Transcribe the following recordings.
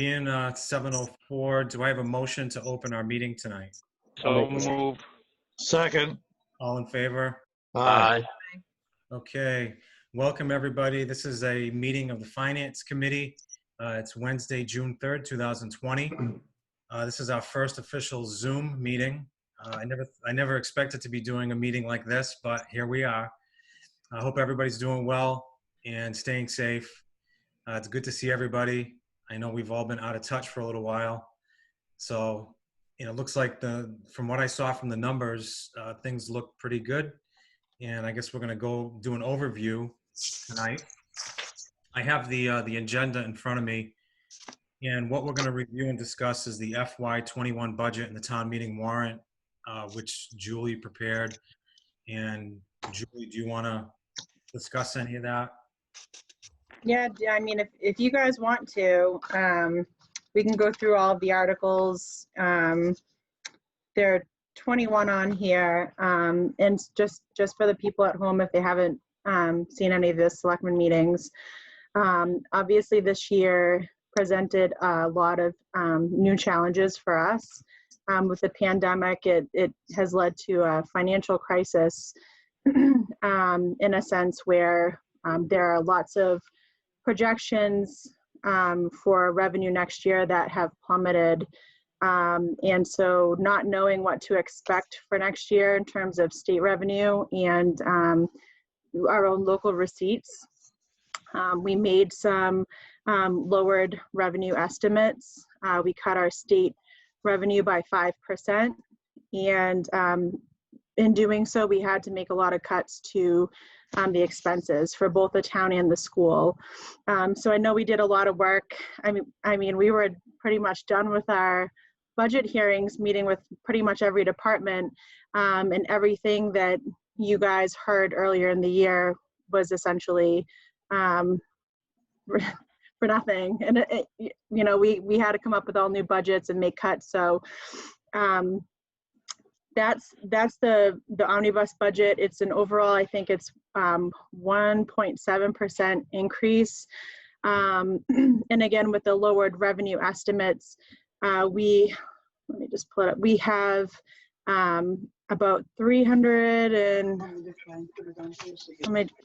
being 7:04, do I have a motion to open our meeting tonight? So move. Second. All in favor? Aye. Okay, welcome everybody. This is a meeting of the Finance Committee. It's Wednesday, June 3rd, 2020. This is our first official Zoom meeting. I never expected to be doing a meeting like this, but here we are. I hope everybody's doing well and staying safe. It's good to see everybody. I know we've all been out of touch for a little while. So, it looks like from what I saw from the numbers, things look pretty good. And I guess we're gonna go do an overview tonight. I have the agenda in front of me. And what we're gonna review and discuss is the FY21 budget and the town meeting warrant, which Julie prepared. And Julie, do you wanna discuss any of that? Yeah, I mean, if you guys want to, we can go through all of the articles. There are 21 on here, and just for the people at home, if they haven't seen any of the Selectmen meetings, obviously this year presented a lot of new challenges for us. With the pandemic, it has led to a financial crisis in a sense where there are lots of projections for revenue next year that have plummeted. And so not knowing what to expect for next year in terms of state revenue and our own local receipts, we made some lowered revenue estimates. We cut our state revenue by 5%. And in doing so, we had to make a lot of cuts to the expenses for both the town and the school. So I know we did a lot of work. I mean, we were pretty much done with our budget hearings, meeting with pretty much every department, and everything that you guys heard earlier in the year was essentially for nothing. And we had to come up with all new budgets and make cuts. So that's the Omnibus budget. It's an overall, I think it's 1.7% increase. And again, with the lowered revenue estimates, let me just pull it up. We have about 300 and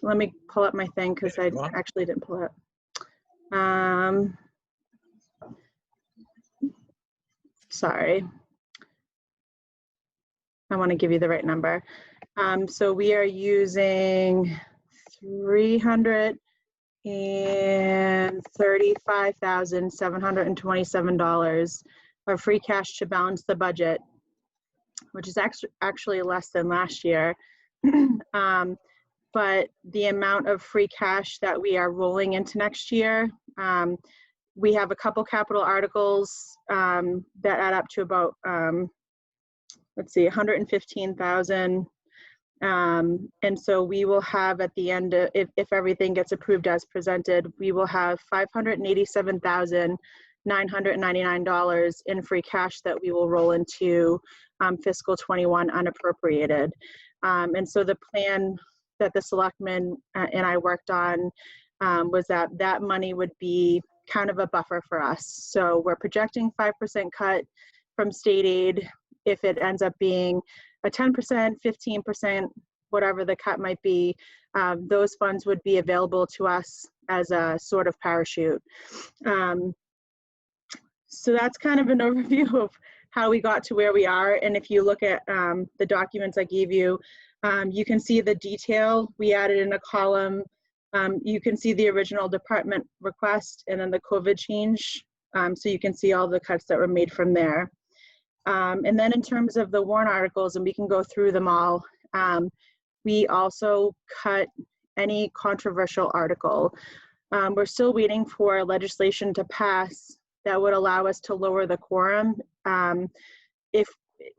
let me pull up my thing because I actually didn't pull it up. Sorry. I want to give you the right number. So we are using $335,727 of free cash to balance the budget, which is actually less than last year. But the amount of free cash that we are rolling into next year, we have a couple capital articles that add up to about let's see, 115,000. And so we will have at the end, if everything gets approved as presented, we will have $587,999 in free cash that we will roll into fiscal 21 unappropriated. And so the plan that the Selectmen and I worked on was that money would be kind of a buffer for us. So we're projecting 5% cut from state aid. If it ends up being a 10%, 15%, whatever the cut might be, those funds would be available to us as a sort of parachute. So that's kind of an overview of how we got to where we are. And if you look at the documents I gave you, you can see the detail. We added in a column. You can see the original department request and then the COVID change. So you can see all the cuts that were made from there. And then in terms of the warrant articles, and we can go through them all, we also cut any controversial article. We're still waiting for legislation to pass that would allow us to lower the quorum,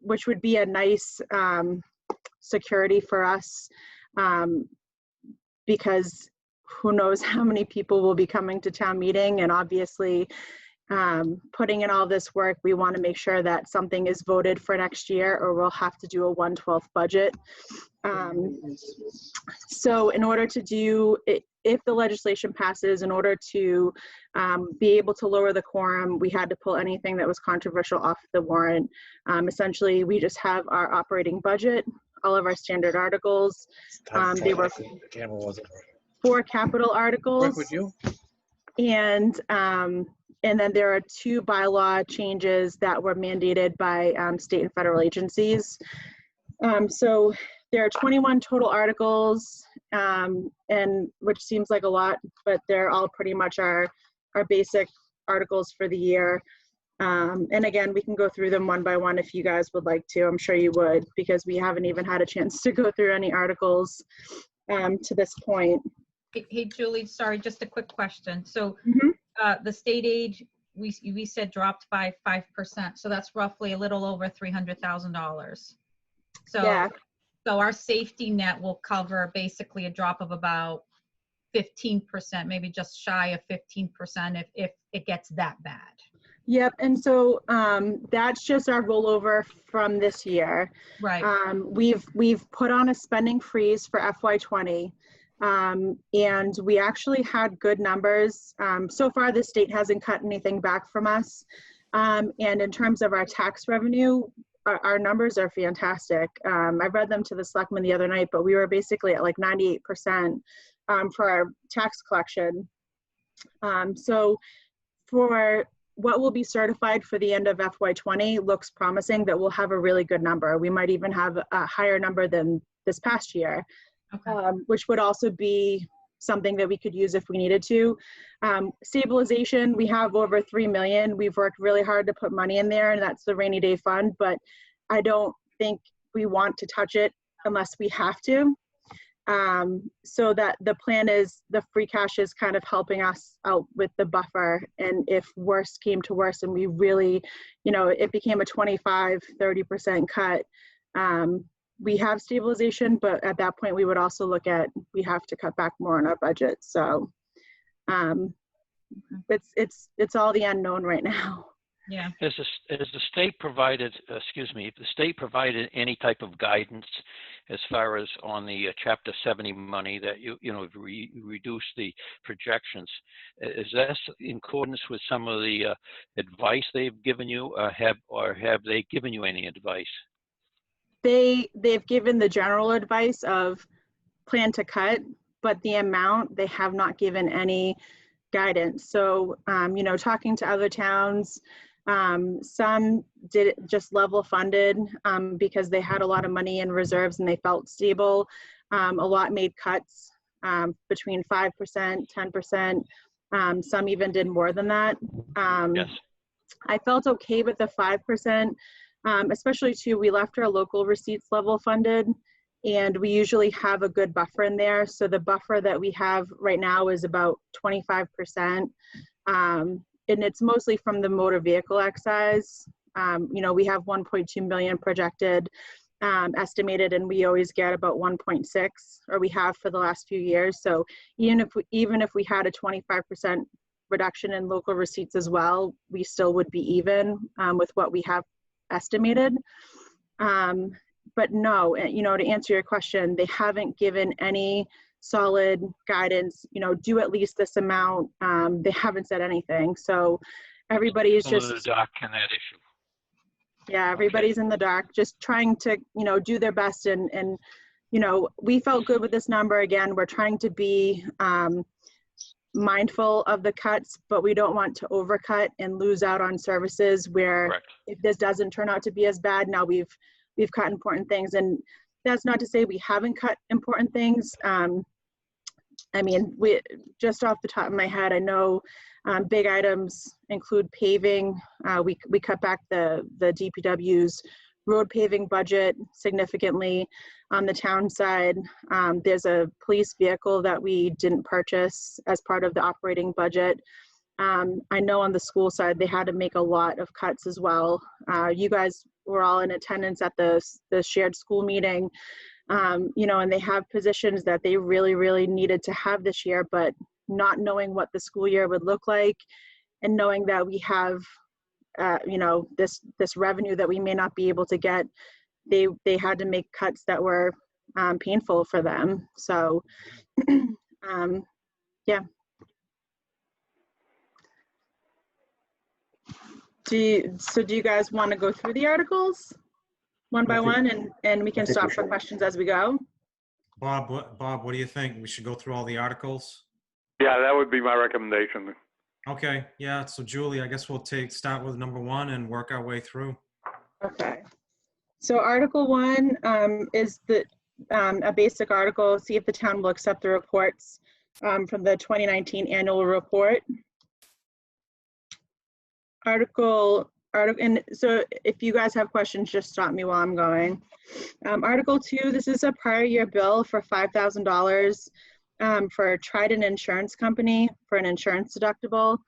which would be a nice security for us, because who knows how many people will be coming to town meeting, and obviously putting in all this work, we want to make sure that something is voted for next year, or we'll have to do a 1/12 budget. So in order to do it, if the legislation passes, in order to be able to lower the quorum, we had to pull anything that was controversial off the warrant. Essentially, we just have our operating budget, all of our standard articles. They were 4 capital articles. Would you? And then there are 2 bylaw changes that were mandated by state and federal agencies. So there are 21 total articles, and which seems like a lot, but they're all pretty much our basic articles for the year. And again, we can go through them one by one if you guys would like to. I'm sure you would, because we haven't even had a chance to go through any articles to this point. Hey, Julie, sorry, just a quick question. So the state aid, we said dropped by 5%. So that's roughly a little over $300,000. So, Yeah. So our safety net will cover basically a drop of about 15%, maybe just shy of 15% if it gets that bad. Yep, and so that's just our rollover from this year. Right. We've put on a spending freeze for FY20, and we actually had good numbers. So far, the state hasn't cut anything back from us, and in terms of our tax revenue, our numbers are fantastic. I read them to the selectmen the other night, but we were basically at like 98% for our tax collection. So for what will be certified for the end of FY20 looks promising that we'll have a really good number. We might even have a higher number than this past year, Okay. Which would also be something that we could use if we needed to. Stabilization, we have over 3 million. We've worked really hard to put money in there, and that's the rainy day fund, but I don't think we want to touch it unless we have to. So that the plan is the free cash is kind of helping us out with the buffer. And if worse came to worse and we really, it became a 25-30% cut, we have stabilization, but at that point we would also look at, we have to cut back more on our budget. So it's all the unknown right now. Yeah. Has the state provided, if the state provided any type of guidance as far as on the Chapter 70 money that reduce the projections? Is that in accordance with some of the advice they've given you, or have they given you any advice? They've given the general advice of plan to cut, but the amount, they have not given any guidance. So, talking to other towns, some did it just level funded because they had a lot of money in reserves and they felt stable. A lot made cuts between 5%, 10%. Some even did more than that. Yes. I felt okay with the 5%, especially too, we left our local receipts level funded, and we usually have a good buffer in there. So the buffer that we have right now is about 25%. And it's mostly from the motor vehicle excise. We have 1.2 million projected, estimated, and we always get about 1.6, or we have for the last few years. So even if we had a 25% reduction in local receipts as well, we still would be even with what we have estimated. But no, to answer your question, they haven't given any solid guidance, do at least this amount. They haven't said anything. So everybody is just in the dark on that issue. Yeah, everybody's in the dark, just trying to, do their best. And we felt good with this number. Again, we're trying to be mindful of the cuts, but we don't want to overcut and lose out on services where Correct. If this doesn't turn out to be as bad, now we've cut important things. And that's not to say we haven't cut important things. We just off the top of my head, I know big items include paving. We cut back the DPW's road paving budget significantly. On the town side, there's a police vehicle that we didn't purchase as part of the operating budget. I know on the school side, they had to make a lot of cuts as well. You guys were all in attendance at the shared school meeting, and they have positions that they really, really needed to have this year, but not knowing what the school year would look like and knowing that we have, this revenue that we may not be able to get, they had to make cuts that were painful for them. So Do you guys want to go through the articles one by one, and we can stop for questions as we go? Bob, what do you think? We should go through all the articles? Yeah, that would be my recommendation. Okay, yeah, so Julie, I guess we'll start with number 1 and work our way through. Okay. So Article 1 is a basic article, see if the town will accept the reports from the 2019 annual report. And so if you guys have questions, just stop me while I'm going. Article 2, this is a prior year bill for $5,000 for Trident Insurance Company for an insurance deductible.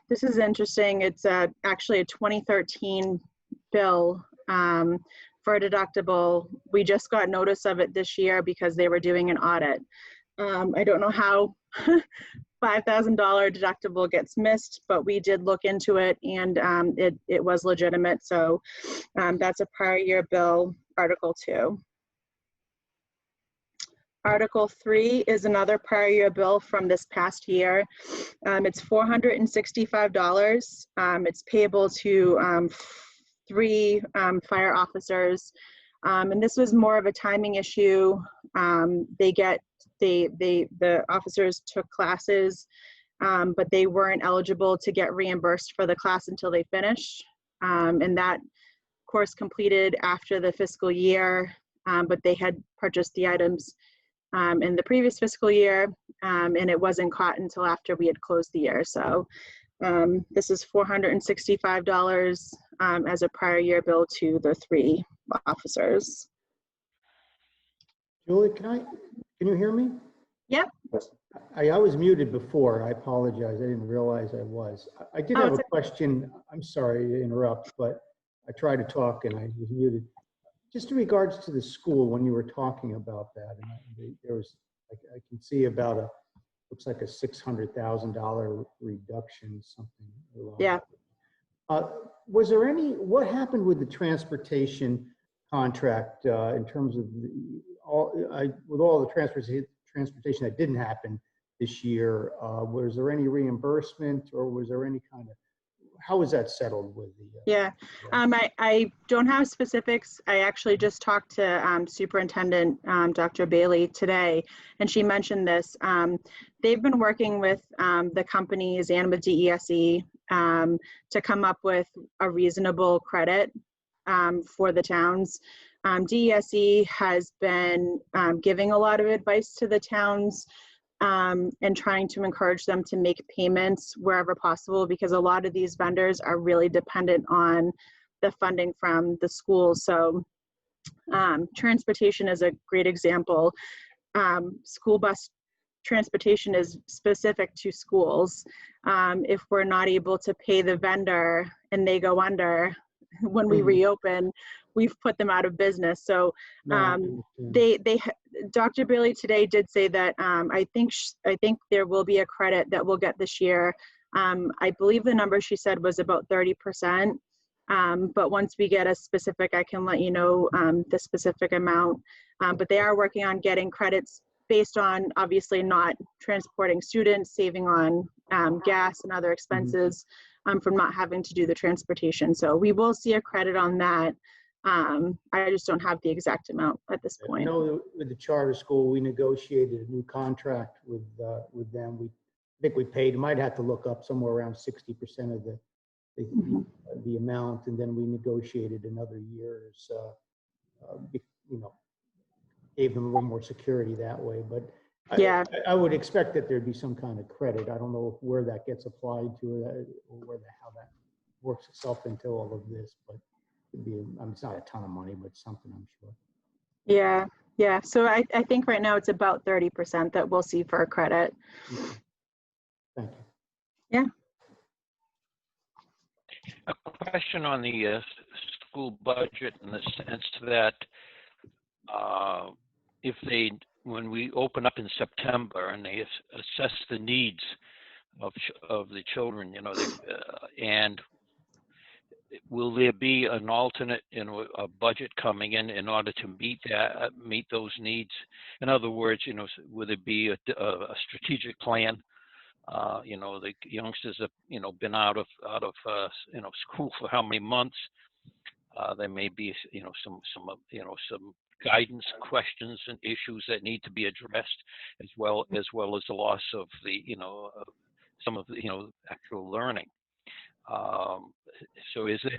This is interesting. It's actually a 2013 bill for a deductible. We just got notice of it this year because they were doing an audit. I don't know how $5,000 deductible gets missed, but we did look into it, and it was legitimate. So that's a prior year bill, Article 2. Article 3 is another prior year bill from this past year. It's $465. It's payable to 3 fire officers. And this was more of a timing issue. The officers took classes, but they weren't eligible to get reimbursed for the class until they finished. And that course completed after the fiscal year, but they had purchased the items in the previous fiscal year, and it wasn't caught until after we had closed the year. So this is $465 as a prior year bill to the 3 officers. Julie, can you hear me? Yep. I was muted before. I apologize. I didn't realize I was. I did have a question. I'm sorry to interrupt, but I tried to talk and I was muted. Just in regards to the school, when you were talking about that, and there was, I can see about looks like a $600,000 reduction, something along. Yeah. Was there what happened with the transportation contract in terms of with all the transportation that didn't happen this year? Was there any reimbursement, or was there any kind of, how was that settled with the? Yeah, I don't have specifics. I actually just talked to Superintendent Dr. Bailey today, and she mentioned this. They've been working with the companies and with DESE to come up with a reasonable credit for the towns. DESE has been giving a lot of advice to the towns and trying to encourage them to make payments wherever possible, because a lot of these vendors are really dependent on the funding from the schools. So transportation is a great example. School bus transportation is specific to schools. If we're not able to pay the vendor and they go under, when we reopen, we've put them out of business. So Dr. Bailey today did say that I think there will be a credit that we'll get this year. I believe the number she said was about 30%. But once we get a specific, I can let you know the specific amount. But they are working on getting credits based on obviously not transporting students, saving on gas and other expenses from not having to do the transportation. So we will see a credit on that. I just don't have the exact amount at this point. I know with the charter school, we negotiated a new contract with them. I think we paid, might have to look up somewhere around 60% of the amount, and then we negotiated another year's, gave them a little more security that way. But Yeah. I would expect that there'd be some kind of credit. I don't know where that gets applied to, or how that works itself into all of this, but it'd be, it's not a ton of money, but something, I'm sure. Yeah. So I think right now it's about 30% that we'll see for a credit. Okay. Thank you. Yeah. A question on the school budget, in the sense that when we open up in September and they assess the needs of the children, and will there be an alternate, a budget coming in order to meet those needs? In other words, would it be a strategic plan? The youngsters have, been out of school for how many months? There may be, some guidance questions and issues that need to be addressed, as well as the loss of some of the, actual learning. So is there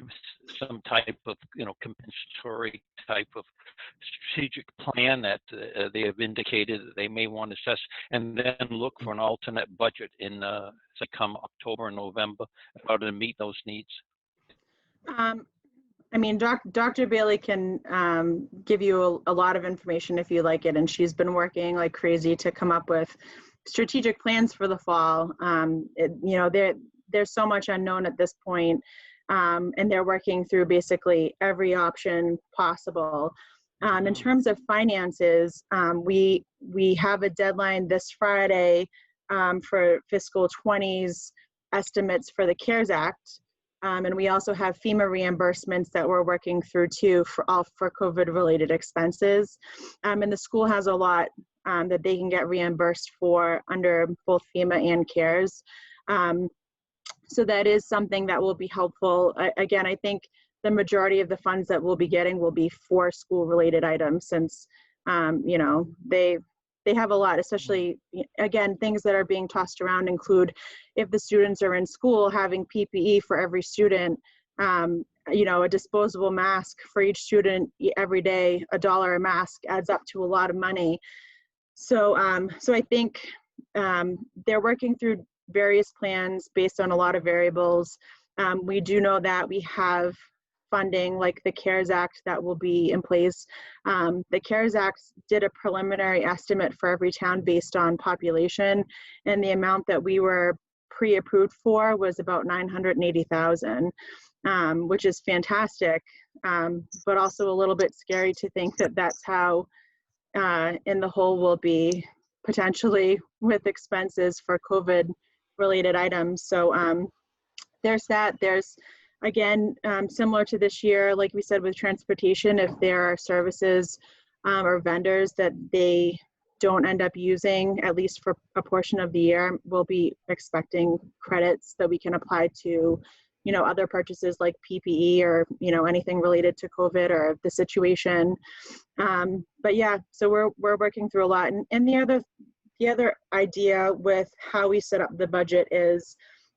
some type of, compensatory type of strategic plan that they have indicated that they may want to assess, and then look for an alternate budget in, say, come October and November in order to meet those needs? I mean, Dr. Bailey can give you a lot of information if you like it, and she's been working like crazy to come up with strategic plans for the fall. There's so much unknown at this point, and they're working through basically every option possible. In terms of finances, we have a deadline this Friday for fiscal 20's estimates for the CARES Act. And we also have FEMA reimbursements that we're working through too for COVID-related expenses. And the school has a lot that they can get reimbursed for under both FEMA and CARES. So that is something that will be helpful. Again, I think the majority of the funds that we'll be getting will be for school-related items, since they have a lot, especially, again, things that are being tossed around include, if the students are in school, having PPE for every student, a disposable mask for each student every day, $1 a mask adds up to a lot of money. So I think they're working through various plans based on a lot of variables. We do know that we have funding like the CARES Act that will be in place. The CARES Act did a preliminary estimate for every town based on population, and the amount that we were pre-approved for was about $980,000, which is fantastic, but also a little bit scary to think that that's how in the hole we'll be potentially with expenses for COVID-related items. So there's that. There's, again, similar to this year, like we said with transportation, if there are services or vendors that they don't end up using, at least for a portion of the year, we'll be expecting credits that we can apply to, other purchases like PPE or, anything related to COVID or the situation. But yeah, so we're working through a lot. And the other idea with how we set up the budget is,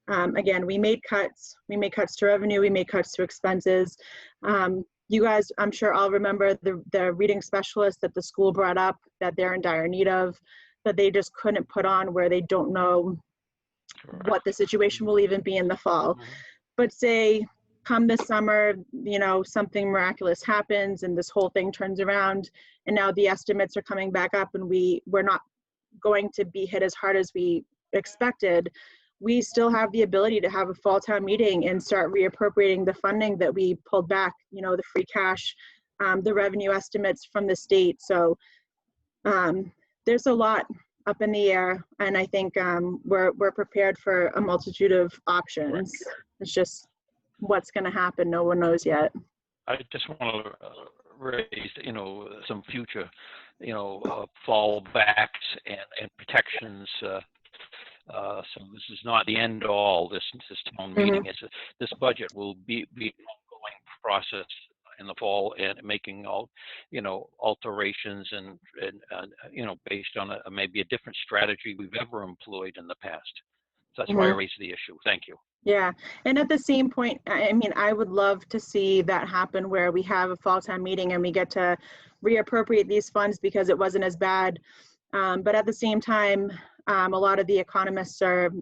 again, we made cuts to revenue, we made cuts to expenses. You guys, I'm sure all remember the reading specialist that the school brought up that they're in dire need of, that they just couldn't put on, where they don't know what the situation will even be in the fall. But say, come this summer, something miraculous happens and this whole thing turns around, and now the estimates are coming back up and we're not going to be hit as hard as we expected. We still have the ability to have a fall town meeting and start reappropriating the funding that we pulled back, the free cash, the revenue estimates from the state. So there's a lot up in the air, and I think we're prepared for a multitude of options. It's just what's going to happen. No one knows yet. I just want to raise, some future, fallbacks and protections. So this is not the end all. This town meeting. This budget will be an ongoing process in the fall, and making all alterations and based on maybe a different strategy we've ever employed in the past. So that's why I raised the issue. Thank you. Yeah, and at the same point, I mean, I would love to see that happen, where we have a fall town meeting and we get to reappropriate these funds because it wasn't as bad. But at the same time, a lot of the economists are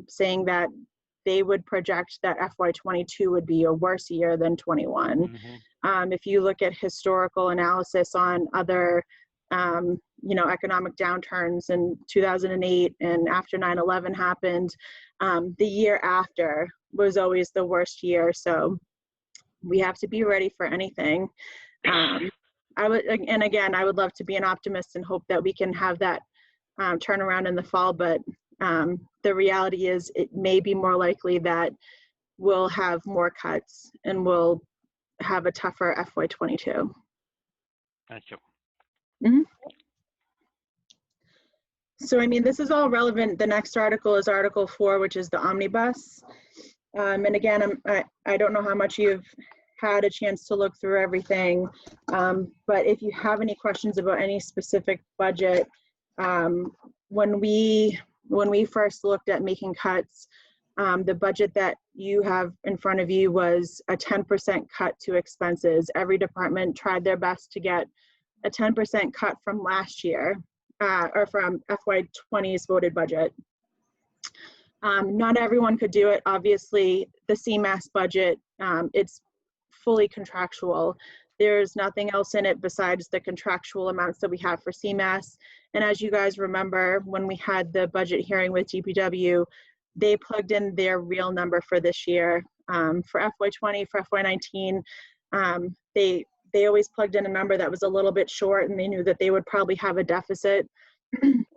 saying that they would project that FY22 would be a worse year than 21. If you look at historical analysis on other, economic downturns in 2008 and after 9/11 happened, the year after was always the worst year. So we have to be ready for anything. I would love to be an optimist and hope that we can have that turnaround in the fall, but the reality is it may be more likely that we'll have more cuts and we'll have a tougher FY22. Thank you. So, I mean, this is all relevant. The next article is Article 4, which is the Omnibus. And again, I don't know how much you've had a chance to look through everything, but if you have any questions about any specific budget, when we first looked at making cuts, the budget that you have in front of you was a 10% cut to expenses. Every department tried their best to get a 10% cut from last year, or from FY20's voted budget. Not everyone could do it. Obviously, the CMAS budget, it's fully contractual. There's nothing else in it besides the contractual amounts that we have for CMAS. And as you guys remember, when we had the budget hearing with DPW, they plugged in their real number for this year. For FY20, for FY19, they always plugged in a number that was a little bit short, and they knew that they would probably have a deficit.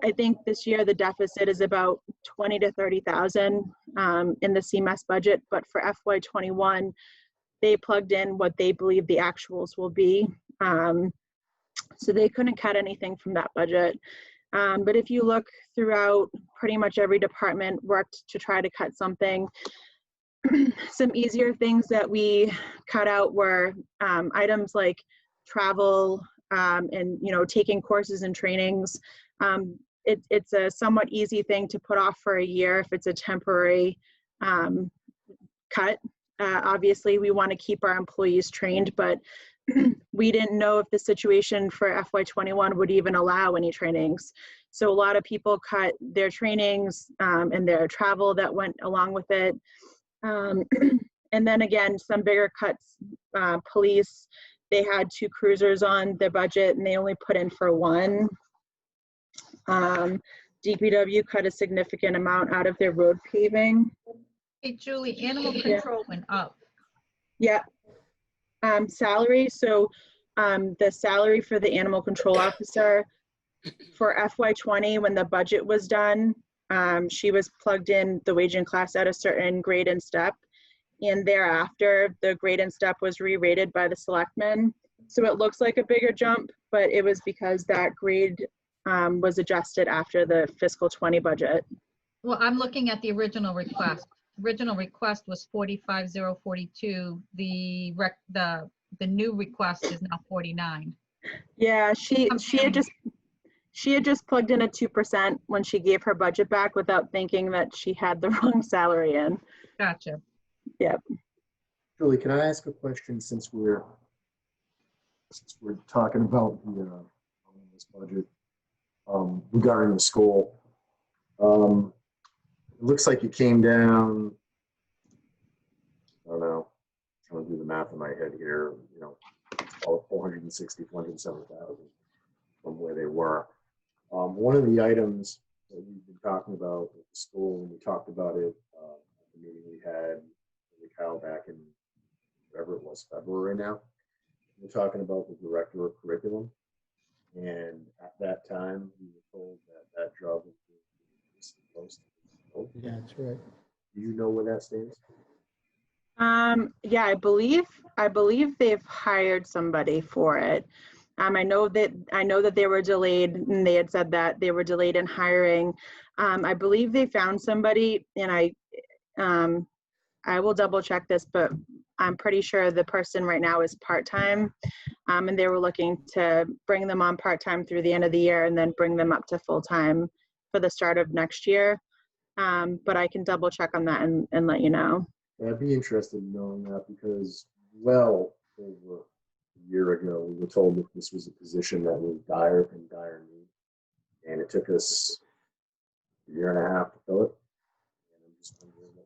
I think this year the deficit is about 20 to 30,000 in the CMAS budget, but for FY21, they plugged in what they believe the actuals will be. So they couldn't cut anything from that budget. But if you look throughout, pretty much every department worked to try to cut something. Some easier things that we cut out were items like travel and taking courses and trainings. It's a somewhat easy thing to put off for a year if it's a temporary cut. Obviously, we want to keep our employees trained, but we didn't know if the situation for FY21 would even allow any trainings. So a lot of people cut their trainings and their travel that went along with it. And then again, some bigger cuts, police, they had 2 cruisers on their budget and they only put in for 1. DPW cut a significant amount out of their road paving. Hey, Julie, animal control went up. Yeah. Salary, so the salary for the animal control officer for FY20, when the budget was done, she was plugged in the wage and class at a certain grade and step, and thereafter the grade and step was re-rated by the Selectmen. So it looks like a bigger jump, but it was because that grade was adjusted after the fiscal 20 budget. Well, I'm looking at the original request. Original request was 45,042. The new request is now 49. Yeah, she had just plugged in a 2% when she gave her budget back without thinking that she had the wrong salary in. Gotcha. Yep. Julie, can I ask a question since we're talking about the this budget regarding the school? It looks like it came down, I don't know, I'm trying to do the math in my head here, call it 460, 470,000 from where they were. One of the items that we've been talking about at the school, when we talked about it at the meeting we had with Kyle back in whatever it was, February now, we're talking about the director of curriculum. And at that time, we were told that that job was supposed to be. Yeah, that's right. Do you know where that stands? Yeah, I believe they've hired somebody for it. I know that they were delayed, and they had said that they were delayed in hiring. I believe they found somebody, and I will double check this, but I'm pretty sure the person right now is part-time, and they were looking to bring them on part-time through the end of the year and then bring them up to full-time for the start of next year. But I can double check on that and let you know. I'd be interested in knowing that because well over a year ago, we were told that this was a position that was dire need, and it took us a year and a half to fill it. And I'm just wondering what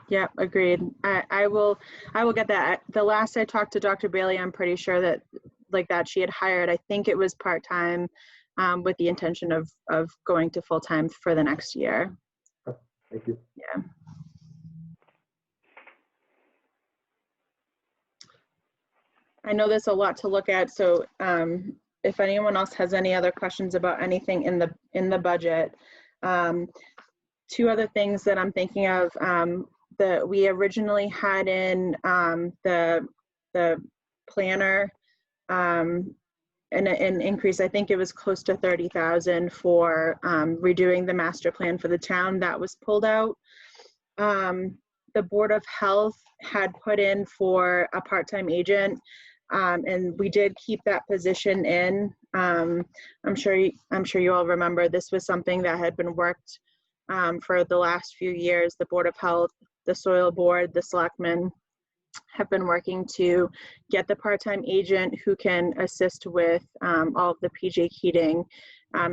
Yeah, agreed. I will get that. The last I talked to Dr. Bailey, I'm pretty sure that she had hired, I think it was part-time, with the intention of going to full-time for the next year. Thank you. Yeah. I know there's a lot to look at, so if anyone else has any other questions about anything in the budget, two other things that I'm thinking of. We originally had in the planner an increase. I think it was close to 30,000 for redoing the master plan for the town. That was pulled out. The Board of Health had put in for a part-time agent, and we did keep that position in. I'm sure you all remember this was something that had been worked for the last few years. The Board of Health, the Soil Board, the Selectmen have been working to get the part-time agent who can assist with all of the PJ Keating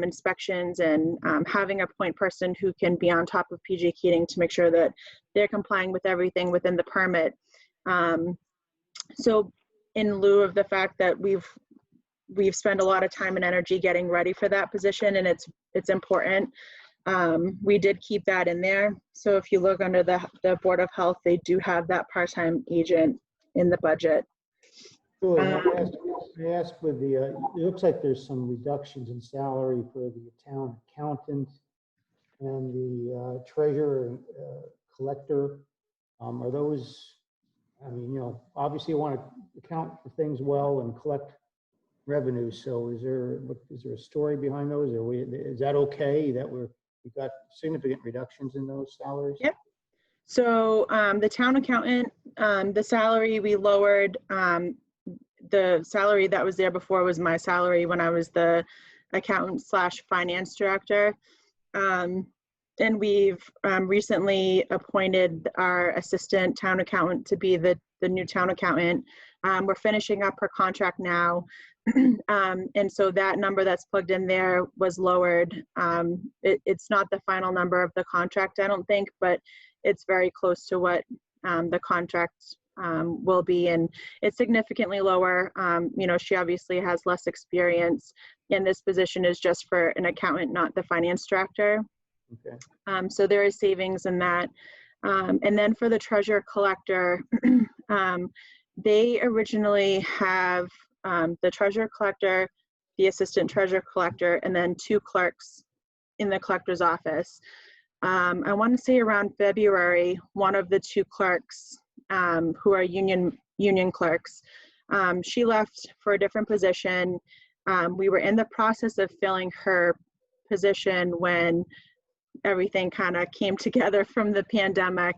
inspections, and having a point person who can be on top of PJ Keating to make sure that they're complying with everything within the permit. So in lieu of the fact that we've spent a lot of time and energy getting ready for that position, and it's important, we did keep that in there. So if you look under the Board of Health, they do have that part-time agent in the budget. Sure. I asked with the, it looks like there's some reductions in salary for the town accountant and the treasurer and collector. Are those, I mean, you know, obviously you want to account for things well and collect revenue. So is there a story behind those? Is that okay that we got significant reductions in those salaries? Yep. So the town accountant, the salary we lowered. The salary that was there before was my salary when I was the accountant / finance director. And we've recently appointed our assistant town accountant to be the new town accountant. We're finishing up her contract now. And so that number that's plugged in there was lowered. It's not the final number of the contract, I don't think, but it's very close to what the contract will be, and it's significantly lower. You know, she obviously has less experience, and this position is just for an accountant, not the finance director. Okay. So there is savings in that. And then for the treasurer collector, they originally have the treasurer collector, the assistant treasurer collector, and then 2 clerks in the collector's office. I want to say around February, one of the 2 clerks who are union clerks, she left for a different position. We were in the process of filling her position when everything kind of came together from the pandemic.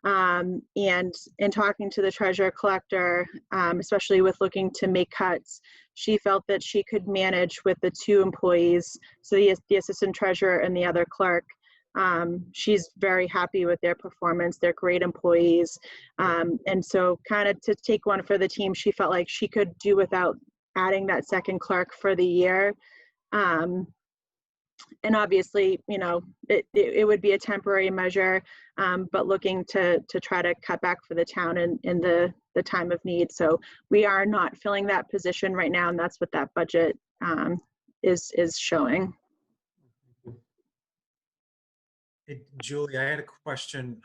And in talking to the treasurer collector, especially with looking to make cuts, she felt that she could manage with the 2 employees, so the assistant treasurer and the other clerk. She's very happy with their performance. They're great employees. And so kind of to take one for the team, she felt like she could do without adding that second clerk for the year. And obviously, you know, it would be a temporary measure, but looking to try to cut back for the town in the time of need. So we are not filling that position right now, and that's what that budget is showing. Hey, Julie, I had a question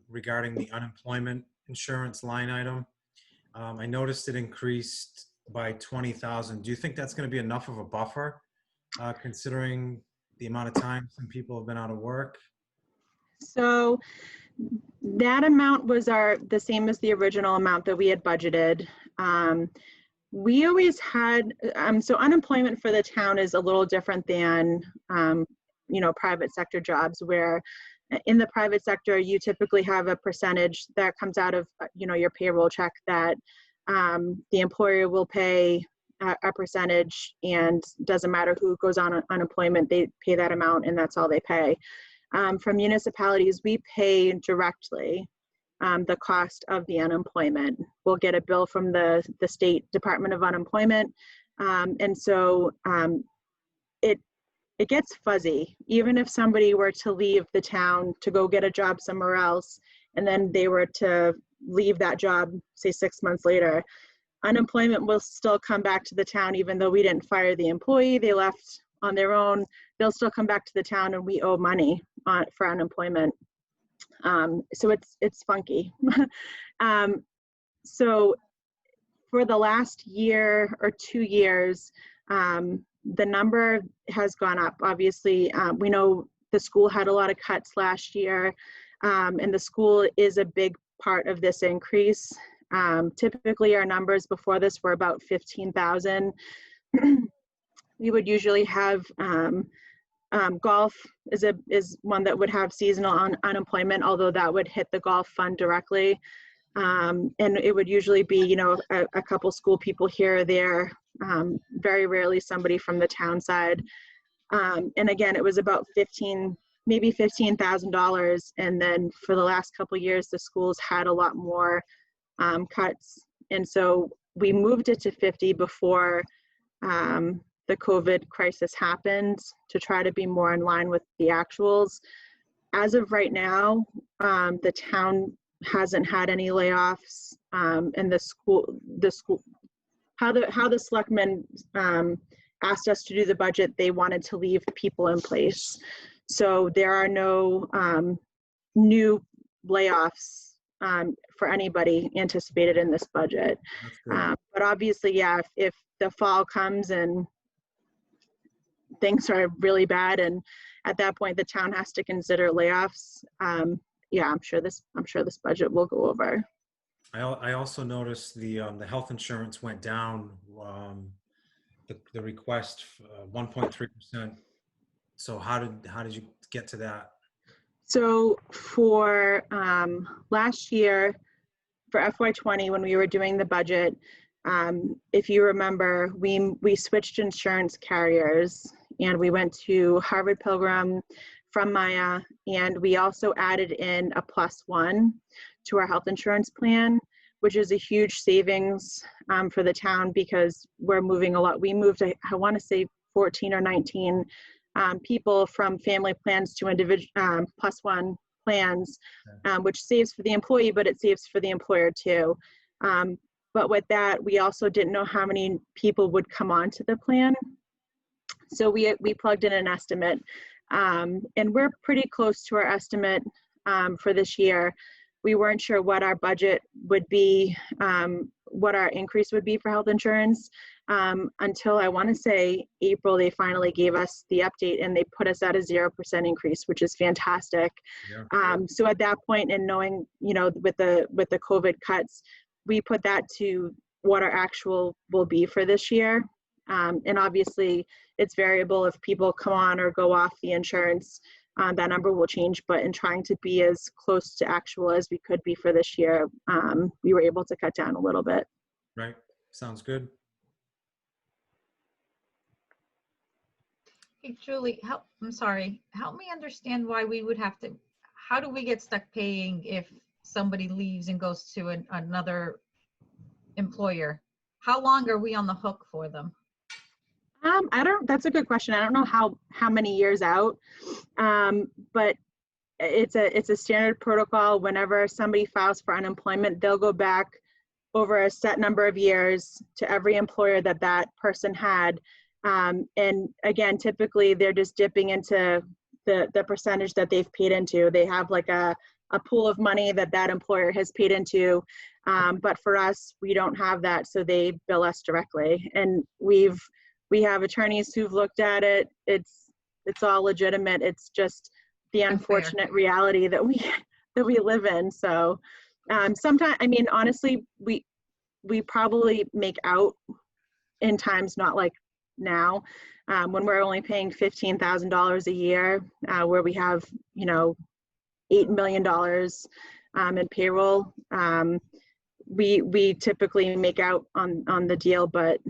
regarding the unemployment insurance line item. I noticed it increased by 20,000. Do you think that's going to be enough of a buffer, considering the amount of time some people have been out of work? So that amount was the same as the original amount that we had budgeted. We always had, so unemployment for the town is a little different than, you know, private sector jobs, where in the private sector, you typically have a percentage that comes out of, you know, your payroll check that the employer will pay a percentage, and doesn't matter who goes on unemployment, they pay that amount and that's all they pay. For municipalities, we pay directly the cost of the unemployment. We'll get a bill from the State Department of Unemployment. And so it gets fuzzy. Even if somebody were to leave the town to go get a job somewhere else, and then they were to leave that job, say 6 months later, unemployment will still come back to the town. Even though we didn't fire the employee, they left on their own, they'll still come back to the town, and we owe money for unemployment. So it's funky. So for the last year or 2 years, the number has gone up. Obviously, we know the school had a lot of cuts last year, and the school is a big part of this increase. Typically, our numbers before this were about 15,000. We would usually have golf is one that would have seasonal unemployment, although that would hit the golf fund directly. And it would usually be, you know, a couple school people here or there, very rarely somebody from the town side. And again, it was about maybe $15,000. And then for the last couple of years, the schools had a lot more cuts. And so we moved it to 50 before the COVID crisis happened to try to be more in line with the actuals. As of right now, the town hasn't had any layoffs, and how the selectmen asked us to do the budget, they wanted to leave people in place. So there are no new layoffs for anybody anticipated in this budget. But obviously, yeah, if the fall comes and things are really bad, and at that point the town has to consider layoffs, yeah, I'm sure this budget will go over. I also noticed the health insurance went down. The request 1.3%. So how did you get to that? So for last year, for FY20, when we were doing the budget, if you remember, we switched insurance carriers, and we went to Harvard Pilgrim from Maya, and we also added in a +1 to our health insurance plan, which is a huge savings for the town because we're moving a lot. We moved, I want to say 14 or 19 people from family plans to individual +1 plans, which saves for the employee, but it saves for the employer too. But with that, we also didn't know how many people would come onto the plan. So we plugged in an estimate, and we're pretty close to our estimate for this year. We weren't sure what our budget would be, what our increase would be for health insurance, until I want to say April. They finally gave us the update, and they put us at a 0% increase, which is fantastic. Yeah. So at that point, and knowing, you know, with the COVID cuts, we put that to what our actual will be for this year. And obviously it's variable if people come on or go off the insurance, that number will change, but in trying to be as close to actual as we could be for this year, we were able to cut down a little bit. Right, sounds good. Hey, Julie, help me understand why we would have to, how do we get stuck paying if somebody leaves and goes to another employer? How long are we on the hook for them? That's a good question. I don't know how many years out, but it's a standard protocol. Whenever somebody files for unemployment, they'll go back over a set number of years to every employer that person had. And again, typically they're just dipping into the percentage that they've paid into. They have like a pool of money that employer has paid into. But for us, we don't have that. So they bill us directly. And we have attorneys who've looked at it. It's all legitimate. It's just the unfortunate reality that we live in. So sometimes, I mean, honestly, we probably make out in times not like now, when we're only paying $15,000 a year, where we have, you know, $8 million in payroll. We typically make out on the deal, but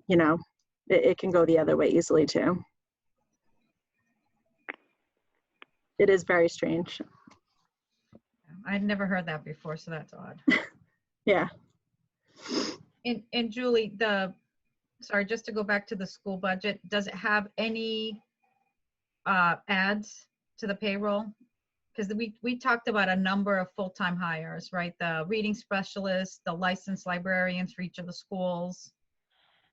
you know, it can go the other way easily too. It is very strange. I'd never heard that before, so that's odd. Yeah. And Julie, sorry, just to go back to the school budget, does it have any adds to the payroll? Because we talked about a number of full-time hires, right? The reading specialists, the licensed librarians for each of the schools,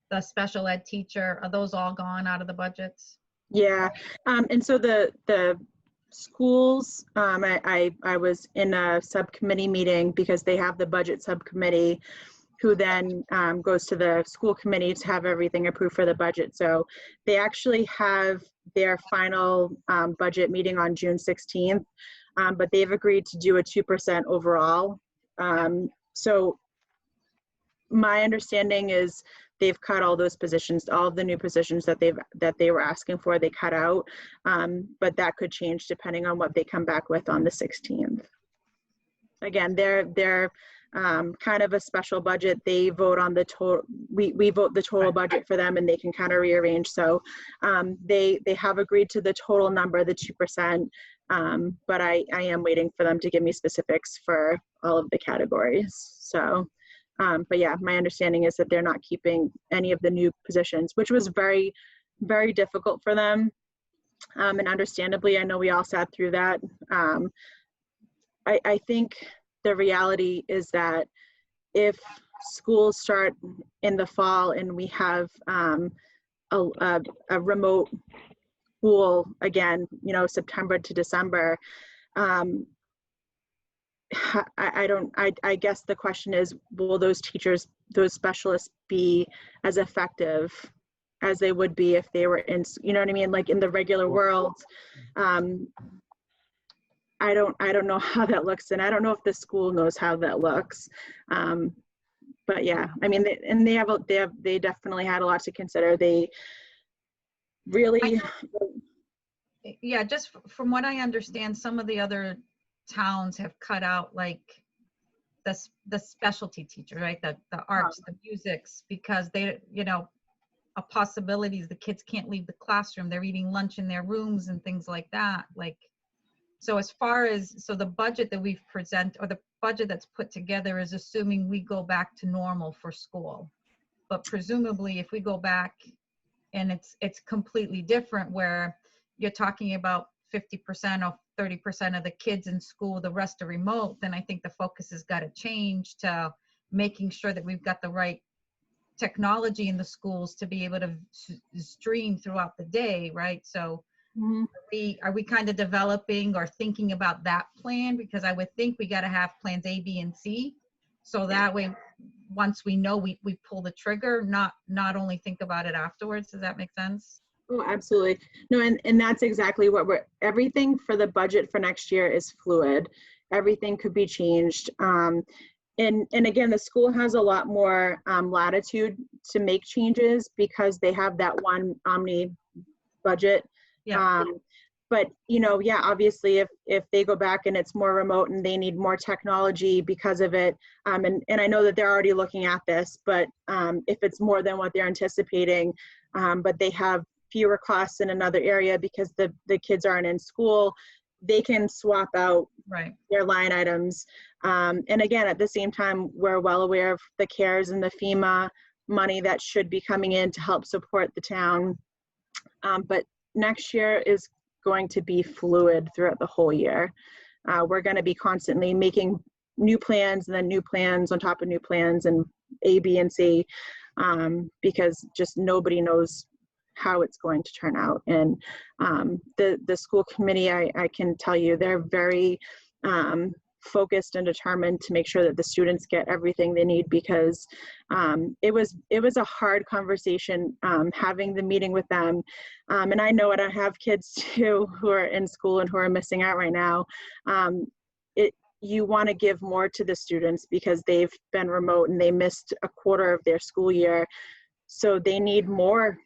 the special ed teacher, are those all gone out of the budgets? Yeah, and so the schools, I was in a subcommittee meeting because they have the budget subcommittee who then goes to the school committee to have everything approved for the budget. So they actually have their final budget meeting on June 16th, but they've agreed to do a 2% overall. So my understanding is they've cut all those positions, all of the new positions that they were asking for, they cut out. But that could change depending on what they come back with on the 16th. Again, they're kind of a special budget. They vote on the total, we vote the total budget for them, and they can kind of rearrange. So they have agreed to the total number, the 2%, but I am waiting for them to give me specifics for all of the categories. So, but yeah, my understanding is that they're not keeping any of the new positions, which was very, very difficult for them. And understandably, I know we all sat through that. I think the reality is that if schools start in the fall and we have a remote school again, you know, September to December, I guess the question is, will those teachers, those specialists be as effective as they would be if they were in, you know what I mean? Like in the regular world. I don't know how that looks, and I don't know if the school knows how that looks. But yeah, I mean, they definitely had a lot to consider. They really, yeah, just from what I understand, some of the other towns have cut out like the specialty teacher, right? The arts, the musics, because they, you know, a possibility is the kids can't leave the classroom. They're eating lunch in their rooms and things like that. Like, so as far as, so the budget that we've presented, or the budget that's put together, is assuming we go back to normal for school. But presumably if we go back and it's completely different, where you're talking about 50% or 30% of the kids in school, the rest are remote, then I think the focus has got to change to making sure that we've got the right technology in the schools to be able to stream throughout the day, right? So are we kind of developing or thinking about that plan? Because I would think we got to have plans A, B, and C, so that way once we know, we pull the trigger, not only think about it afterwards. Does that make sense? Oh, absolutely. No, and that's exactly what everything for the budget for next year is fluid. Everything could be changed. And again, the school has a lot more latitude to make changes because they have that one Omni budget. Yeah. But you know, yeah, obviously if they go back and it's more remote and they need more technology because of it, and I know that they're already looking at this, but if it's more than what they're anticipating, but they have fewer costs in another area because the kids aren't in school, they can swap out their line items. And again, at the same time, we're well aware of the CARES and the FEMA money that should be coming in to help support the town. But next year is going to be fluid throughout the whole year. We're going to be constantly making new plans and then new plans on top of new plans, and A, B, and C, because just nobody knows how it's going to turn out. And the school committee, I can tell you, they're very focused and determined to make sure that the students get everything they need, because it was a hard conversation having the meeting with them. And I know it, I have kids too who are in school and who are missing out right now. You want to give more to the students because they've been remote and they missed a quarter of their school year. So they need more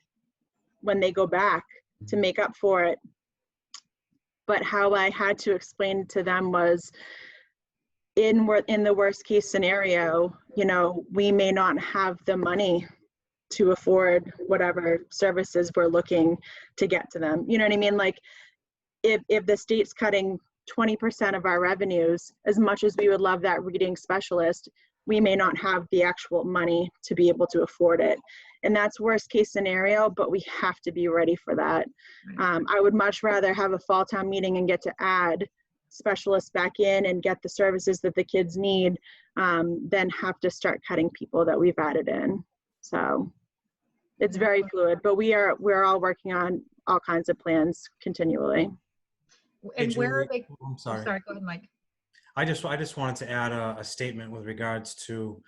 when they go back to make up for it. But how I had to explain to them was, in the worst case scenario, you know, we may not have the money to afford whatever services we're looking to get to them. You know what I mean? Like if the state's cutting 20% of our revenues, as much as we would love that reading specialist, we may not have the actual money to be able to afford it. And that's worst case scenario, but we have to be ready for that. I would much rather have a fall town meeting and get to add specialists back in and get the services that the kids need than have to start cutting people that we've added in. So it's very fluid, but we're all working on all kinds of plans continually. And where are they? I'm sorry. Sorry, go ahead, Mike. I just wanted to add a statement with regards to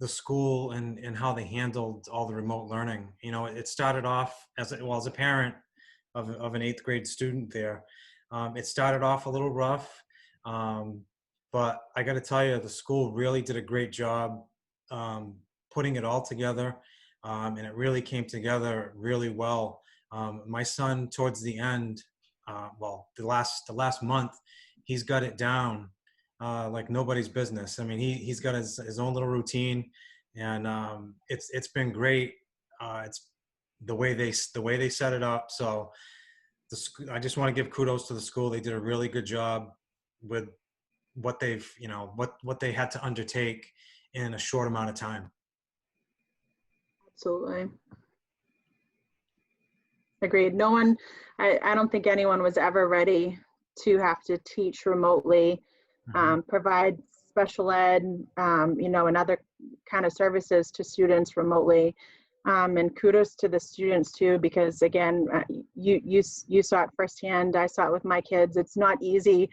the school and how they handled all the remote learning. You know, it started off as a parent of an 8th grade student there. It started off a little rough, but I got to tell you, the school really did a great job putting it all together, and it really came together really well. My son, towards the end, the last month, he's got it down like nobody's business. I mean, he's got his own little routine, and it's been great. It's the way they set it up. So I just want to give kudos to the school. They did a really good job with what they've, what they had to undertake in a short amount of time. Absolutely. Agreed. No one, I don't think anyone was ever ready to have to teach remotely, provide special ed, and other kind of services to students remotely. And kudos to the students too, because again, you saw it firsthand. I saw it with my kids. It's not easy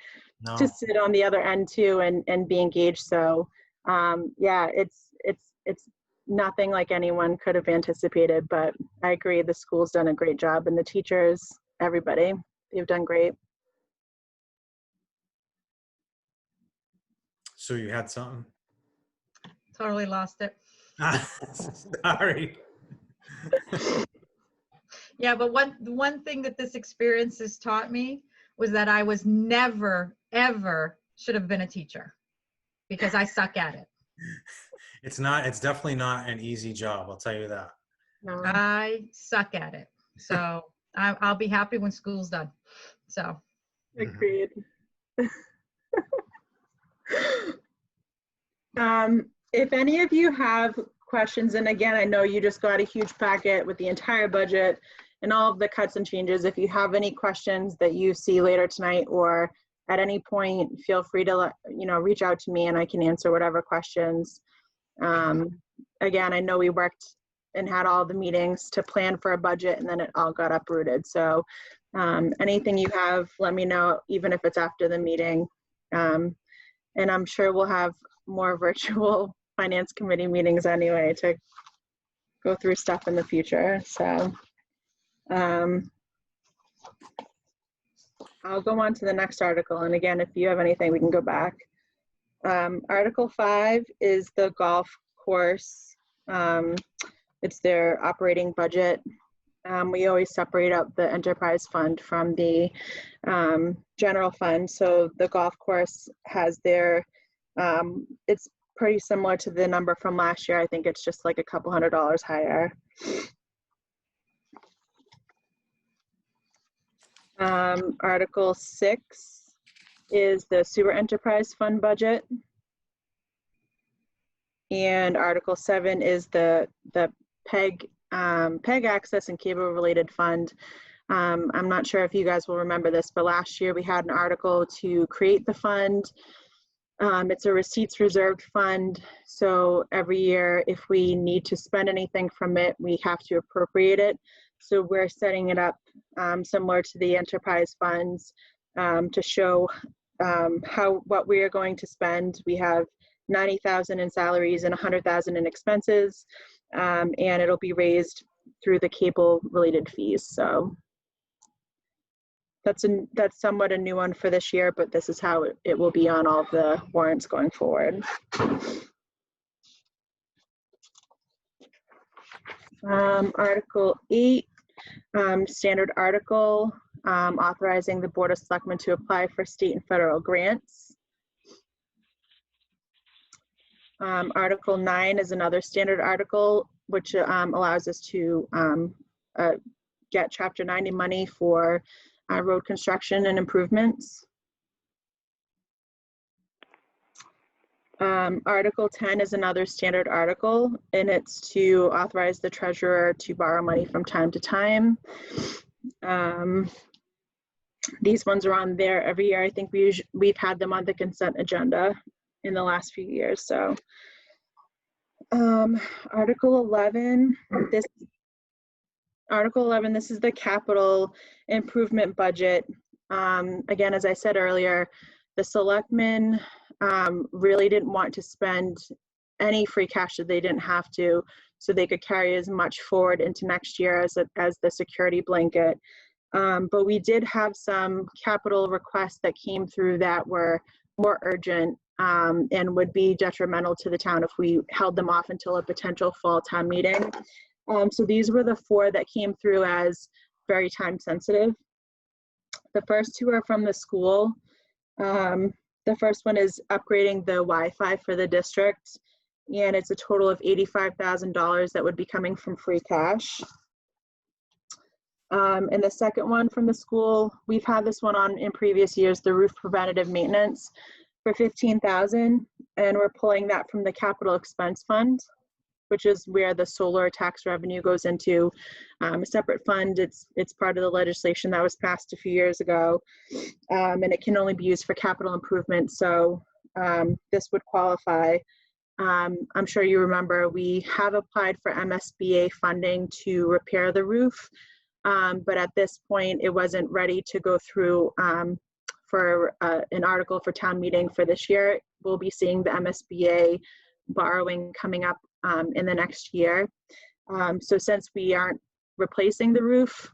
to sit on the other end too and be engaged. So yeah, it's nothing like anyone could have anticipated, but I agree the school's done a great job, and the teachers, everybody, they've done great. So you had something? Totally lost it. Sorry. Yeah, but one thing that this experience has taught me was that I was never, ever should have been a teacher, because I suck at it. It's definitely not an easy job, I'll tell you that. No. I suck at it. So I'll be happy when school's done. So. Agreed. If any of you have questions, and again, I know you just got a huge packet with the entire budget and all of the cuts and changes. If you have any questions that you see later tonight or at any point, feel free to reach out to me and I can answer whatever questions. Again, I know we worked and had all the meetings to plan for a budget, and then it all got uprooted. So anything you have, let me know, even if it's after the meeting. And I'm sure we'll have more virtual finance committee meetings anyway to go through stuff in the future. So I'll go on to the next article. And again, if you have anything, we can go back. Article 5 is the golf course. It's their operating budget. We always separate out the enterprise fund from the general fund. So the golf course has their, it's pretty similar to the number from last year. I think it's just like a couple $100 higher. Article 6 is the sewer enterprise fund budget. And Article 7 is the PEG access and cable related fund. I'm not sure if you guys will remember this, but last year we had an article to create the fund. It's a receipts reserved fund. So every year, if we need to spend anything from it, we have to appropriate it. So we're setting it up similar to the enterprise funds to show what we are going to spend. We have $90,000 in salaries and $100,000 in expenses, and it'll be raised through the cable related fees. So that's somewhat a new one for this year, but this is how it will be on all of the warrants going forward. Article 8, standard article, authorizing the Board of Selectmen to apply for state and federal grants. Article 9 is another standard article, which allows us to get Chapter 90 money for road construction and improvements. Article 10 is another standard article, and it's to authorize the treasurer to borrow money from time to time. These ones are on there every year. I think we've had them on the consent agenda in the last few years. So Article 11, this is the capital improvement budget. Again, as I said earlier, the selectmen really didn't want to spend any free cash that they didn't have to, so they could carry as much forward into next year as the security blanket. But we did have some capital requests that came through that were more urgent and would be detrimental to the town if we held them off until a potential fall town meeting. So these were the 4 that came through as very time sensitive. The first 2 are from the school. The first one is upgrading the Wi-Fi for the district, and it's a total of $85,000 that would be coming from free cash. And the second one from the school, we've had this one on in previous years, the roof preventative maintenance for $15,000, and we're pulling that from the capital expense fund, which is where the solar tax revenue goes into a separate fund. It's part of the legislation that was passed a few years ago, and it can only be used for capital improvement. So this would qualify. I'm sure you remember we have applied for MSBA funding to repair the roof, but at this point it wasn't ready to go through for an article for town meeting for this year. We'll be seeing the MSBA borrowing coming up in the next year. So since we aren't replacing the roof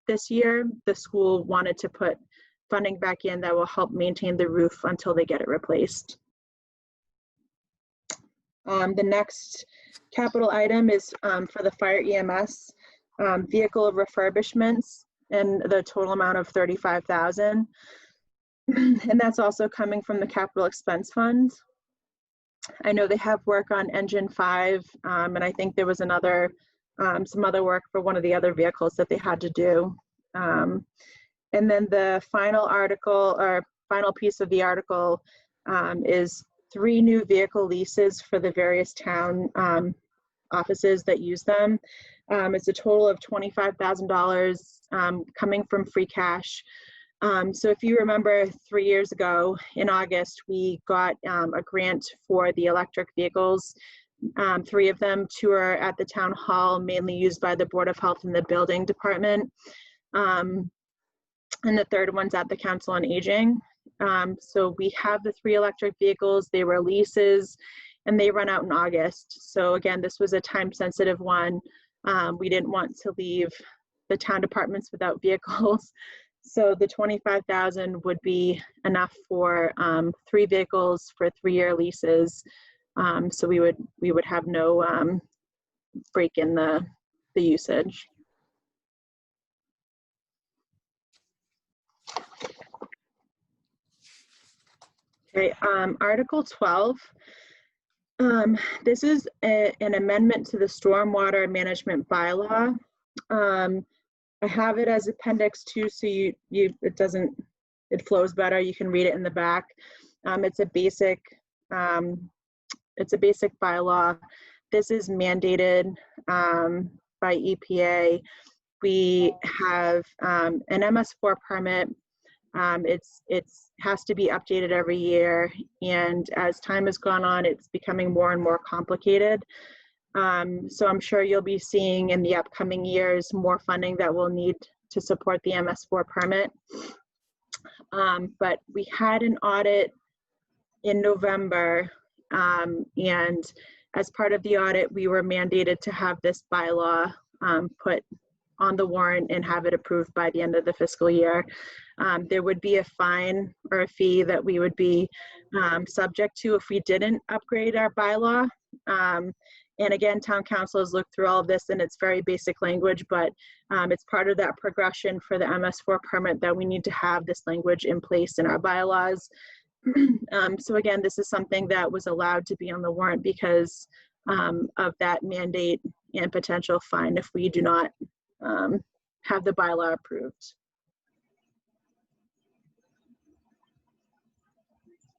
this year, the school wanted to put funding back in that will help maintain the roof until they get it replaced. The next capital item is for the fire EMS vehicle refurbishments, and the total amount of $35,000. And that's also coming from the capital expense fund. I know they have work on engine 5, and I think there was another, some other work for one of the other vehicles that they had to do. And then the final article, or final piece of the article, is 3 new vehicle leases for the various town offices that use them. It's a total of $25,000 coming from free cash. So if you remember 3 years ago in August, we got a grant for the electric vehicles. 3 of them, 2 are at the town hall, mainly used by the Board of Health and the building department. And the 3rd one's at the Council on Aging. So we have the 3 electric vehicles. They were leases and they run out in August. So again, this was a time sensitive one. We didn't want to leave the town departments without vehicles. So the $25,000 would be enough for 3 vehicles for 3-year leases. So we would have no break in the usage. Okay, Article 12. This is an amendment to the Stormwater Management Bylaw. I have it as Appendix 2, so it flows better. You can read it in the back. It's a basic bylaw. This is mandated by EPA. We have an MS4 permit. It has to be updated every year, and as time has gone on, it's becoming more and more complicated. So I'm sure you'll be seeing in the upcoming years more funding that we'll need to support the MS4 permit. But we had an audit in November, and as part of the audit, we were mandated to have this bylaw put on the warrant and have it approved by the end of the fiscal year. There would be a fine or a fee that we would be subject to if we didn't upgrade our bylaw. And again, town council has looked through all of this, and it's very basic language, but it's part of that progression for the MS4 permit that we need to have this language in place in our bylaws. So again, this is something that was allowed to be on the warrant because of that mandate and potential fine if we do not have the bylaw approved.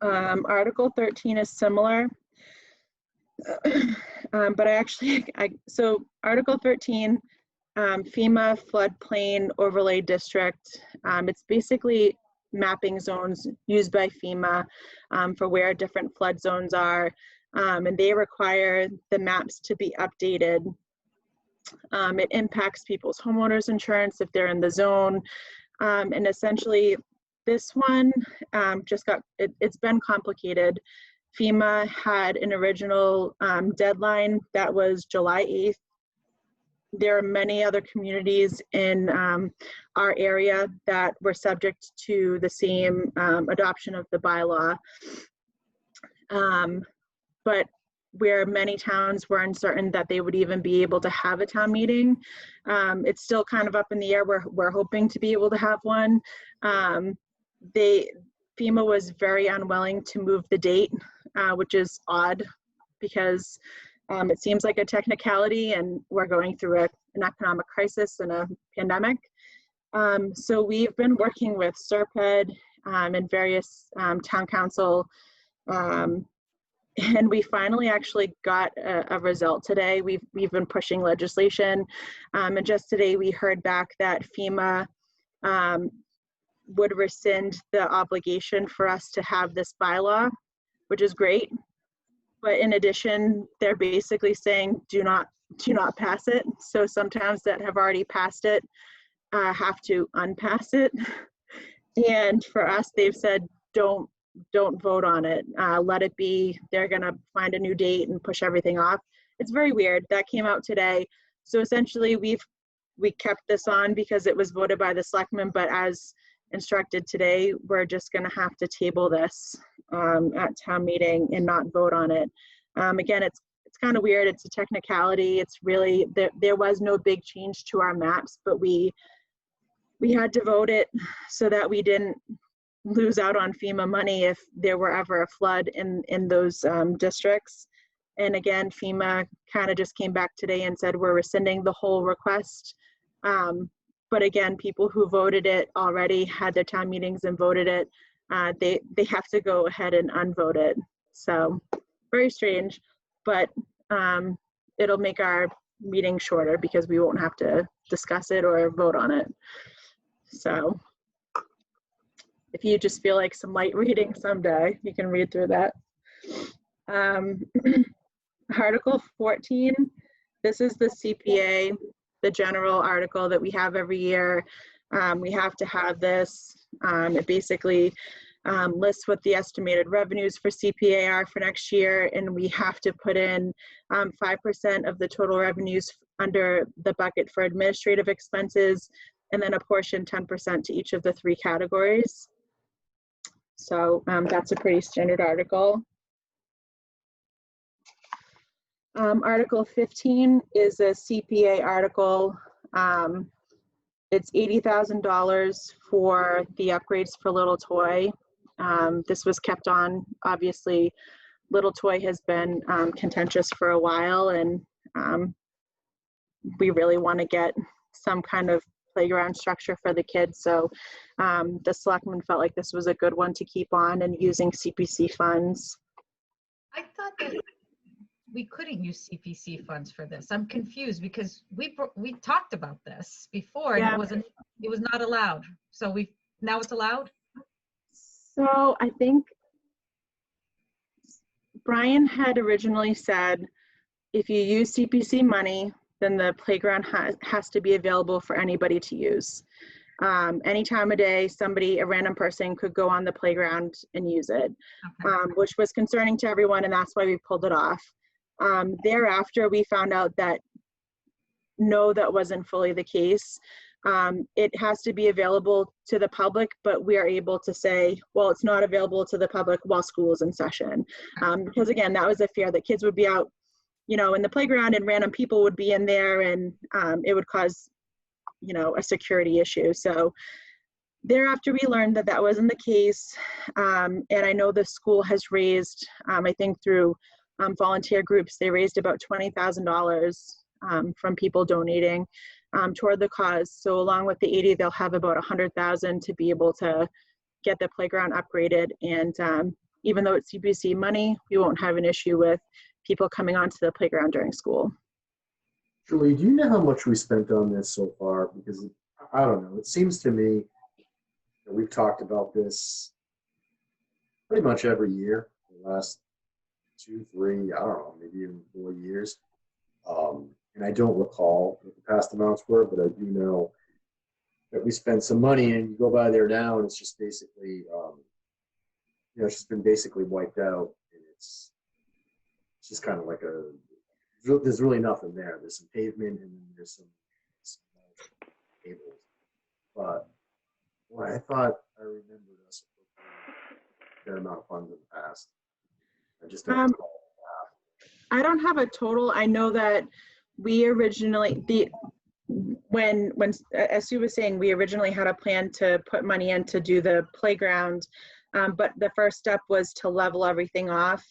Article 13 is similar. But so Article 13, FEMA floodplain overlay district. It's basically mapping zones used by FEMA for where different flood zones are, and they require the maps to be updated. It impacts people's homeowners insurance if they're in the zone, and essentially this one it's been complicated. FEMA had an original deadline that was July 8th. There are many other communities in our area that were subject to the same adoption of the bylaw. But where many towns were uncertain that they would even be able to have a town meeting, it's still kind of up in the air. We're hoping to be able to have one. FEMA was very unwilling to move the date, which is odd because it seems like a technicality and we're going through an economic crisis and a pandemic. So we've been working with SERPED and various town council, and we finally actually got a result today. We've been pushing legislation, and just today we heard back that FEMA would rescind the obligation for us to have this bylaw, which is great. But in addition, they're basically saying, do not pass it. So some towns that have already passed it have to unpass it. And for us, they've said, don't vote on it. Let it be. They're gonna find a new date and push everything off. It's very weird. That came out today. So essentially we kept this on because it was voted by the selectmen, but as instructed today, we're just gonna have to table this at town meeting and not vote on it. Again, it's kind of weird. It's a technicality. It's really, there was no big change to our maps, but we had to vote it so that we didn't lose out on FEMA money if there were ever a flood in those districts. And again, FEMA kind of just came back today and said, we're rescinding the whole request. But again, people who voted it already had their town meetings and voted it. They have to go ahead and unvote it. So very strange, but it'll make our meeting shorter because we won't have to discuss it or vote on it. So if you just feel like some light reading someday, you can read through that. Article 14, this is the CPA, the general article that we have every year. We have to have this. It basically lists what the estimated revenues for CPA are for next year, and we have to put in 5% of the total revenues under the bucket for administrative expenses, and then a portion 10% to each of the 3 categories. So that's a pretty standard article. Article 15 is a CPA article. It's $80,000 for the upgrades for Little Toy. This was kept on. Obviously, Little Toy has been contentious for a while, and we really want to get some kind of playground structure for the kids. So the selectmen felt like this was a good one to keep on and using CPC funds. I thought that we couldn't use CPC funds for this. I'm confused because we talked about this before, and Yeah. it was not allowed. So now it's allowed? So I think Brian had originally said, if you use CPC money, then the playground has to be available for anybody to use. Any time of day, a random person could go on the playground and use it, Okay. Which was concerning to everyone, and that's why we pulled it off. Thereafter, we found out that no, that wasn't fully the case. It has to be available to the public, but we are able to say, well, it's not available to the public while school is in session. Because again, that was a fear that kids would be out, in the playground and random people would be in there, and it would cause, a security issue. So thereafter, we learned that that wasn't the case. And I know the school has raised, I think through volunteer groups, they raised about $20,000 from people donating toward the cause. So along with the 80, they'll have about 100,000 to be able to get the playground upgraded. And even though it's CPC money, we won't have an issue with people coming onto the playground during school. Julie, do you know how much we spent on this so far? Because I don't know, it seems to me that we've talked about this pretty much every year, the last 2, 3, I don't know, maybe even 4 years. And I don't recall what the past amounts were, but I do know that we spent some money, and you go by there now and it's just basically, it's just been basically wiped out. And it's just kind of like there's really nothing there. There's some pavement and then there's some cables. But well, I thought I remembered us appropriating a fair amount of funds in the past. I just don't recall that. I don't have a total. I know that we originally, when as Sue was saying, we originally had a plan to put money in to do the playground, but the first step was to level everything off.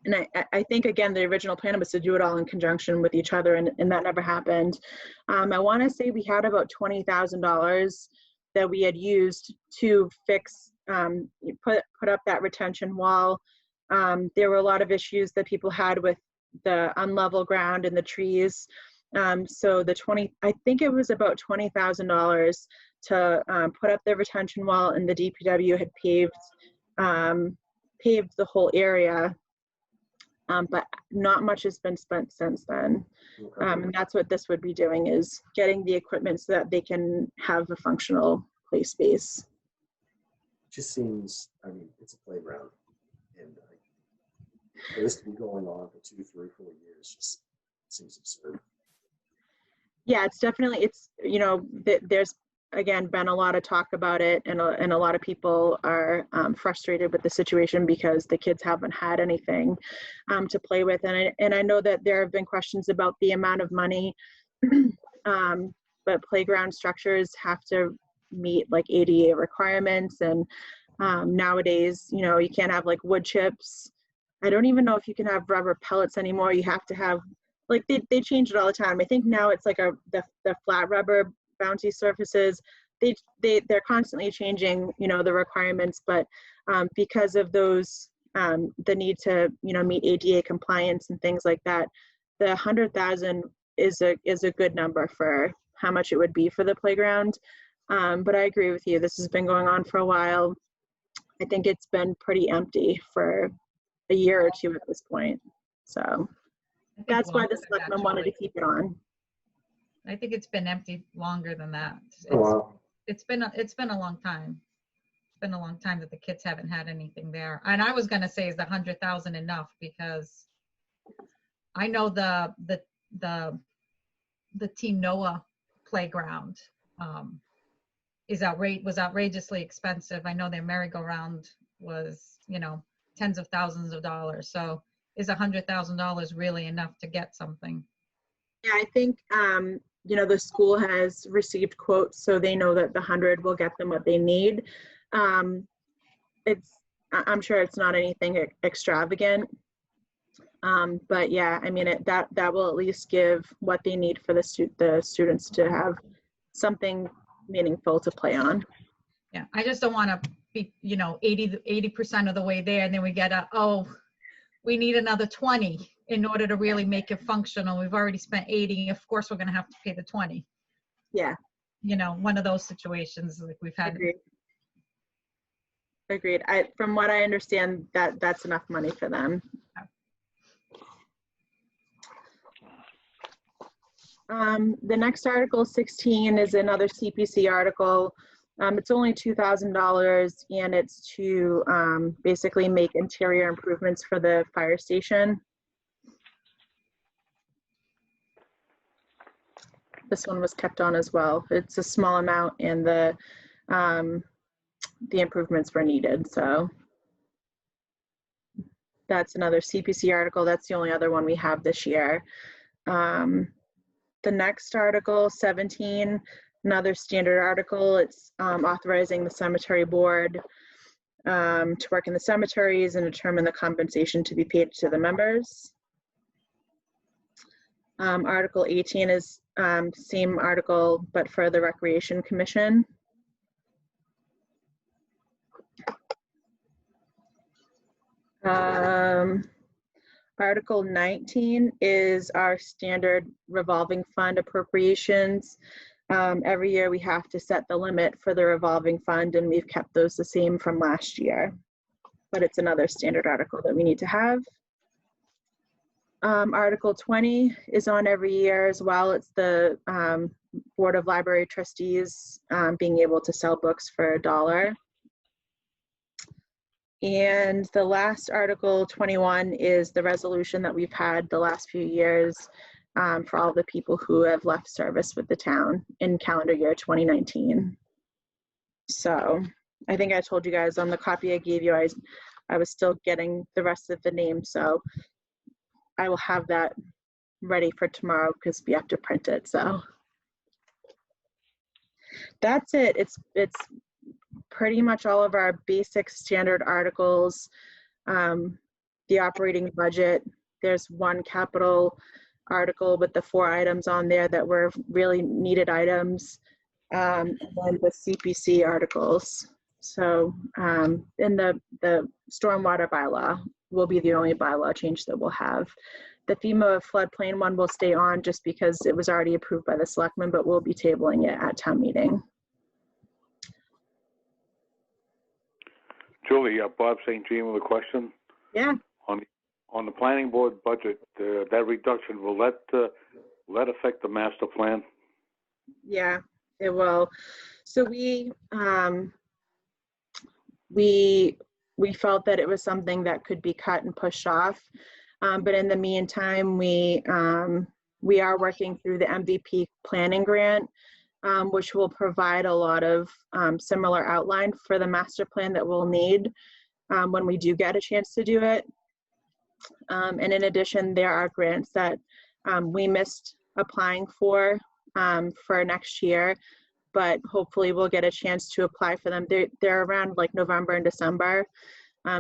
And I think, again, the original plan was to do it all in conjunction with each other, and that never happened. I want to say we had about $20,000 that we had used to fix, put up that retention wall. There were a lot of issues that people had with the unlevel ground and the trees. So I think it was about $20,000 to put up the retention wall, and the DPW had paved the whole area. But not much has been spent since then. Okay. And that's what this would be doing, is getting the equipment so that they can have a functional play space. It just seems, I mean, it's a playground. And for this to be going on for 2, 3, 4 years just seems absurd. Yeah, it's definitely, there's, again, been a lot of talk about it, and a lot of people are frustrated with the situation because the kids haven't had anything to play with. And I know that there have been questions about the amount of money, but playground structures have to meet like ADA requirements. And nowadays, you can't have like wood chips. I don't even know if you can have rubber pellets anymore. You have to have, like, they change it all the time. I think now it's like the flat rubber bouncy surfaces. They're constantly changing, the requirements, but because of those, the need to, meet ADA compliance and things like that, the 100,000 is a good number for how much it would be for the playground. But I agree with you. This has been going on for a while. I think it's been pretty empty for a year or two at this point. So that's why the selectmen wanted to keep it on. I think it's been empty longer than that. Oh, wow. It's been a long time. It's been a long time that the kids haven't had anything there. And I was going to say, is the 100,000 enough? Because I know the Team Noah playground was outrageously expensive. I know their merry-go-round was, tens of thousands of dollars. So is $100,000 really enough to get something? Yeah, I think, the school has received quotes, so they know that the 100 will get them what they need. I'm sure it's not anything extravagant. But yeah, I mean, that will at least give what they need for the students to have something meaningful to play on. Yeah, I just don't want to be, 80% of the way there, and then we get we need another 20 in order to really make it functional. We've already spent 80. Of course, we're going to have to pay the 20. Yeah. One of those situations like we've had. Agreed. From what I understand, that's enough money for them. The next article, 16, is another CPC article. It's only $2,000, and it's to basically make interior improvements for the fire station. This one was kept on as well. It's a small amount, and the improvements were needed. So that's another CPC article. That's the only other one we have this year. The next article, 17, another standard article. It's authorizing the cemetery board to work in the cemeteries and determine the compensation to be paid to the members. Article 18 is same article, but for the Recreation Commission. Article 19 is our standard revolving fund appropriations. Every year we have to set the limit for the revolving fund, and we've kept those the same from last year. But it's another standard article that we need to have. Article 20 is on every year as well. It's the Board of Library Trustees being able to sell books for $1. And the last Article 21 is the resolution that we've had the last few years for all the people who have left service with the town in calendar year 2019. So I think I told you guys on the copy I gave you, I was still getting the rest of the names. So I will have that ready for tomorrow because we have to print it. So that's it. It's pretty much all of our basic standard articles. The operating budget, there's one capital article with the 4 items on there that were really needed items, and then the CPC articles. So and the stormwater bylaw will be the only bylaw change that we'll have. The FEMA floodplain one will stay on just because it was already approved by the selectmen, but we'll be tabling it at town meeting. Julie, Bob St. Jean with a question. Yeah. On the planning board budget, that reduction, will that affect the master plan? Yeah, it will. So we felt that it was something that could be cut and pushed off. But in the meantime, we are working through the MVP planning grant, which will provide a lot of similar outline for the master plan that we'll need when we do get a chance to do it. And in addition, there are grants that we missed applying for next year, but hopefully we'll get a chance to apply for them. They're around like November and December.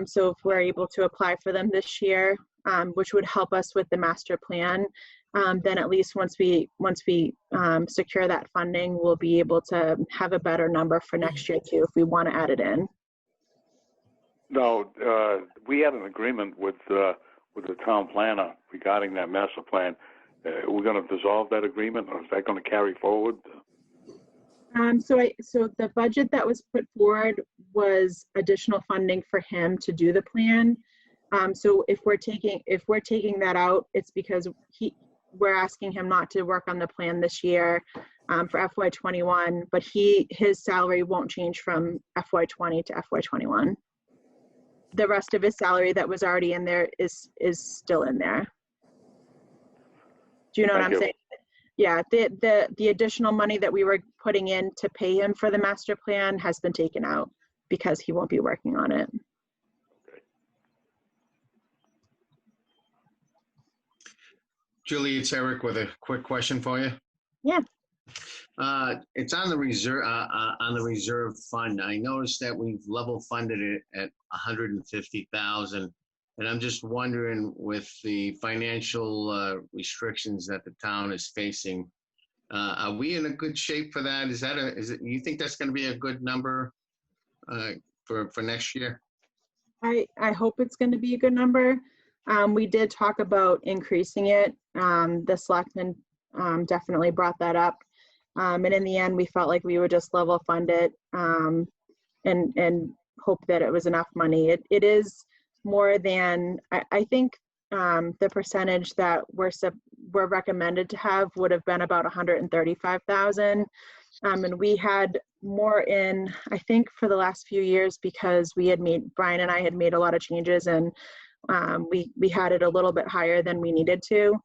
So if we're able to apply for them this year, which would help us with the master plan, then at least once we secure that funding, we'll be able to have a better number for next year too, if we want to add it in. No, we had an agreement with the town planner regarding that master plan. We're going to dissolve that agreement, or is that going to carry forward? So the budget that was put forward was additional funding for him to do the plan. So if we're taking that out, it's because we're asking him not to work on the plan this year for FY21, but his salary won't change from FY20 to FY21. The rest of his salary that was already in there is still in there. Do you know what I'm saying? Yeah, the additional money that we were putting in to pay him for the master plan has been taken out because he won't be working on it. Julie, it's Eric with a quick question for you. Yeah. It's on the reserve fund. I noticed that we've level funded it at 150,000, and I'm just wondering, with the financial restrictions that the town is facing, are we in a good shape for that? You think that's going to be a good number for next year? I hope it's going to be a good number. We did talk about increasing it. The selectmen definitely brought that up. And in the end, we felt like we would just level fund it and hope that it was enough money. It is more than, I think the percentage that we're recommended to have would have been about 135,000. And we had more in, I think, for the last few years, because Brian and I had made a lot of changes, and we had it a little bit higher than we needed to.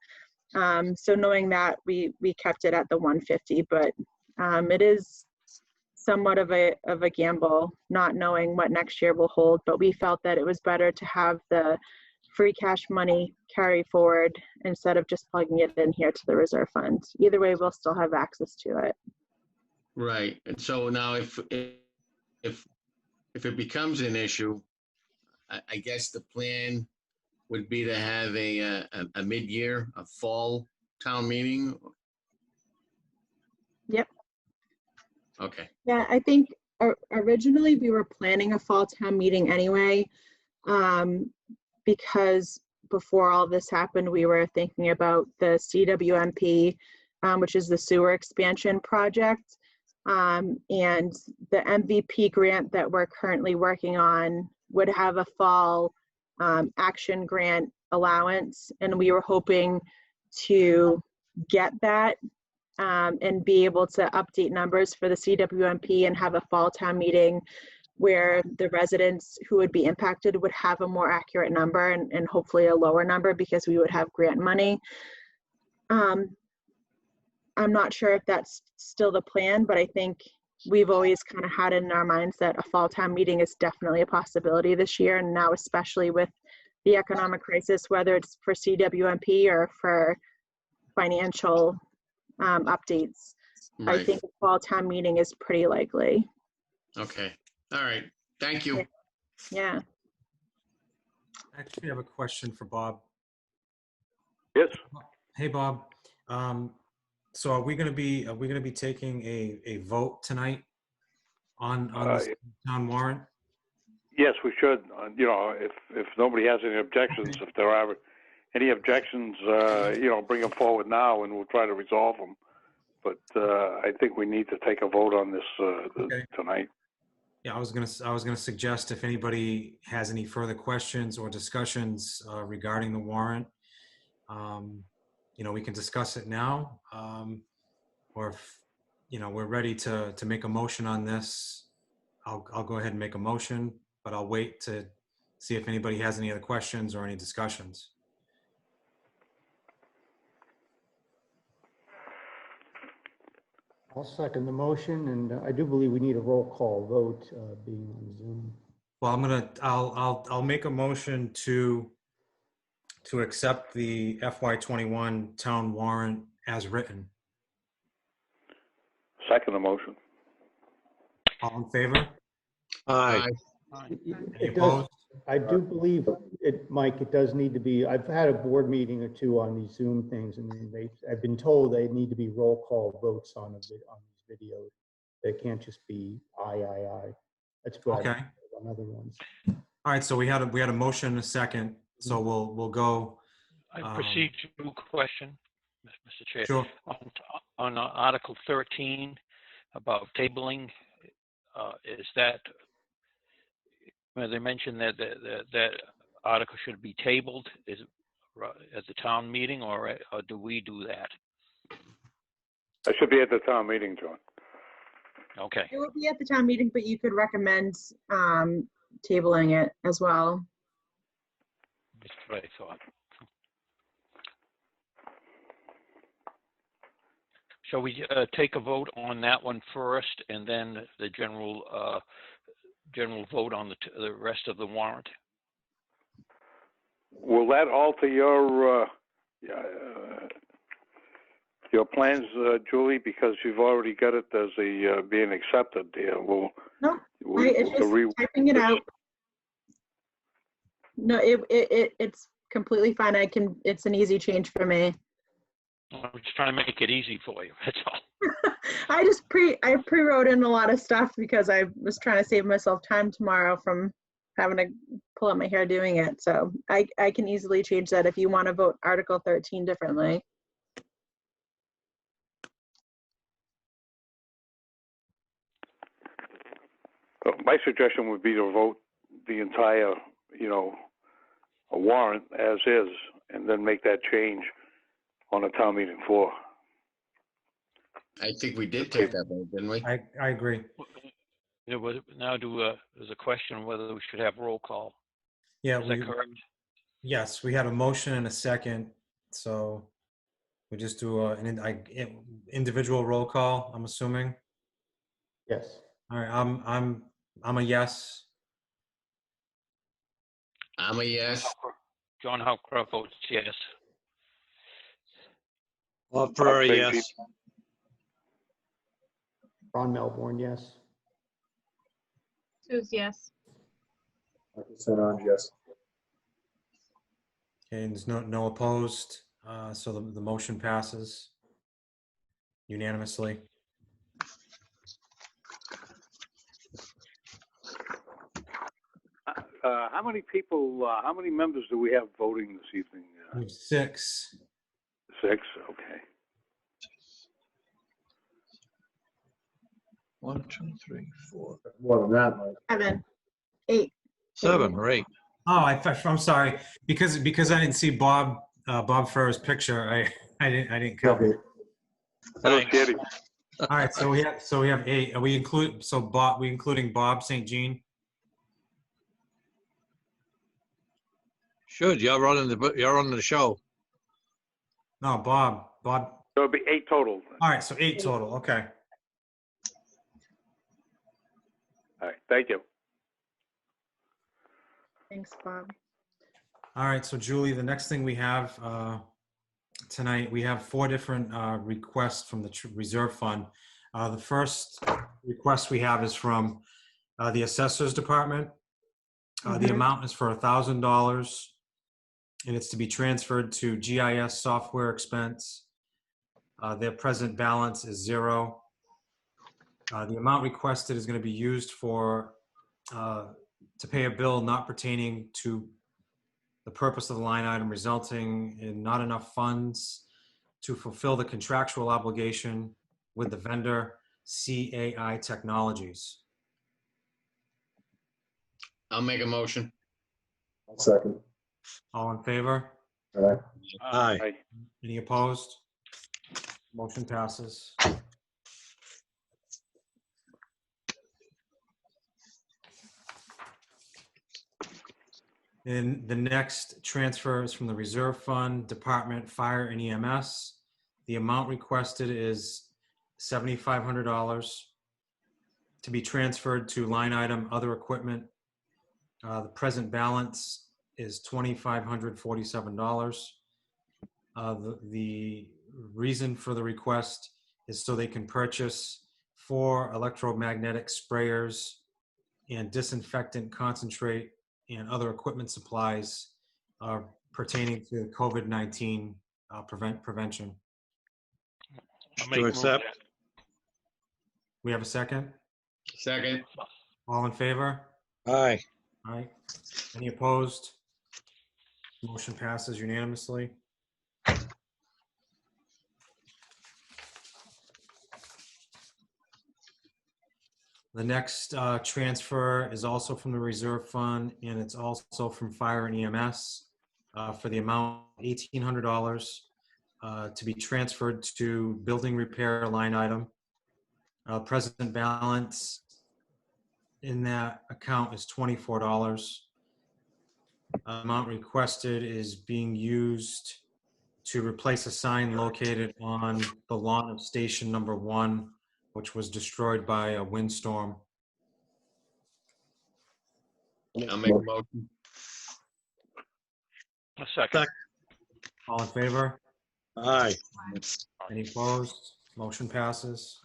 So knowing that, we kept it at the 150, but it is somewhat of a gamble, not knowing what next year will hold. But we felt that it was better to have the free cash money carry forward instead of just plugging it in here to the reserve fund. Either way, we'll still have access to it. Right. And so now, if it becomes an issue, I guess the plan would be to have a mid-year, a fall town meeting? Yep. Okay. Yeah, I think originally we were planning a fall town meeting anyway, because before all this happened, we were thinking about the CWMP, which is the sewer expansion project. And the MVP grant that we're currently working on would have a fall action grant allowance, and we were hoping to get that and be able to update numbers for the CWMP and have a fall town meeting where the residents who would be impacted would have a more accurate number and hopefully a lower number because we would have grant money. I'm not sure if that's still the plan, but I think we've always kind of had it in our minds that a fall town meeting is definitely a possibility this year. And now, especially with the economic crisis, whether it's for CWMP or for financial updates, I Right. think a fall town meeting is pretty likely. Okay. All right. Thank you. Yeah. I actually have a question for Bob. Yes, Hey, Bob. So are we going to be taking a vote tonight on this town warrant? yes, we should. If nobody has any objections, if there are any objections, bring them forward now and we'll try to resolve them. But I think we need to take a vote on this Okay. tonight. Yeah, I was gonna suggest if anybody has any further questions or discussions regarding the warrant, we can discuss it now. Or if, we're ready to make a motion on this, I'll go ahead and make a motion, but I'll wait to see if anybody has any other questions or any discussions. I'll second the motion, and I do believe we need a roll call vote being on Zoom. Well, I'll make a motion to accept the FY21 town warrant as written. Second motion. All in favor? Aye. Any It does, opposed? I do believe it, Mike, it does need to be, I've had a board meeting or two on these Zoom things, and I've been told they need to be roll call votes on these videos. They can't just be aye. That's what I've Okay. heard on other ones. All right, so we had a motion and a second, so we'll go. I procedural question, Mr. Chair. Sure. On Article 13 about tabling, is that, where they mentioned that that article should be tabled, is it at the town meeting, or do we do that? I should be at the town meeting, John. Okay. It will be at the town meeting, but you could recommend tabling it as well. That's what I thought. Shall we take a vote on that one first, and then the general vote on the rest of the warrant? Will that alter your plans, Julie? Because you've already got it as a being accepted. No, it's just typing it out. No, it's completely fine. It's an easy change for me. I'm just trying to make it easy for you, that's all. I pre-wrote in a lot of stuff because I was trying to save myself time tomorrow from having to pull out my hair doing it. So I can easily change that if you want to vote Article 13 differently. My suggestion would be to vote the entire, a warrant as is, and then make that change on a town meeting floor. I think we did take that vote, didn't we? I agree. Now there's a question whether we should have roll call. Yeah, Is that correct? yes, we had a motion and a second, so we just do an individual roll call, I'm assuming. Yes. All right, I'm a yes. I'm a yes. John Howcroft votes yes. Bob Ferrari, yes. Ron Melbourne, yes. Sue's yes. Michael St. Ange, yes. Okay, and there's no opposed, so the motion passes unanimously. How many members do we have voting this evening? We have 6. 6, okay. 1, 2, 3, 4, More than that, Mike. 7, 8. 7 or 8. Oh, I'm sorry, because I didn't see Bob Ferrer's picture. I didn't count. Okay. Hello, Kitty. All right, so we have 8. Are we including Bob St. Jean? Should, you're on the show. No, Bob. So it'll be 8 total. All right, so 8 total. Okay. All right, thank you. Thanks, Bob. All right, so Julie, the next thing we have tonight, we have 4 different requests from the reserve fund. The first request we have is from the assessors department. The amount is for $1,000, and it's to be transferred to GIS software expense. Their present balance is 0. The amount requested is going to be used for to pay a bill not pertaining to the purpose of the line item, resulting in not enough funds to fulfill the contractual obligation with the vendor, CAI Technologies. I'll make a motion. I'll second. All in favor? All right. Aye. Any opposed? Motion passes. And the next transfer is from the Reserve Fund, Department, Fire and EMS. The amount requested is $7,500 to be transferred to line item other equipment. The present balance is $2,547. The reason for the request is so they can purchase 4 electromagnetic sprayers and disinfectant concentrate and other equipment supplies pertaining to COVID-19 prevention. To accept. We have a second? Second. All in favor? Aye. Aye. Any opposed? Motion passes unanimously. The next transfer is also from the reserve fund, and it's also from fire and EMS for the amount of $1,800 to be transferred to building repair line item. Present balance in that account is $24. Amount requested is being used to replace a sign located on the lawn of station number 1, which was destroyed by a windstorm. I'll make a motion. A second. All in favor? Aye. Any opposed? Motion passes.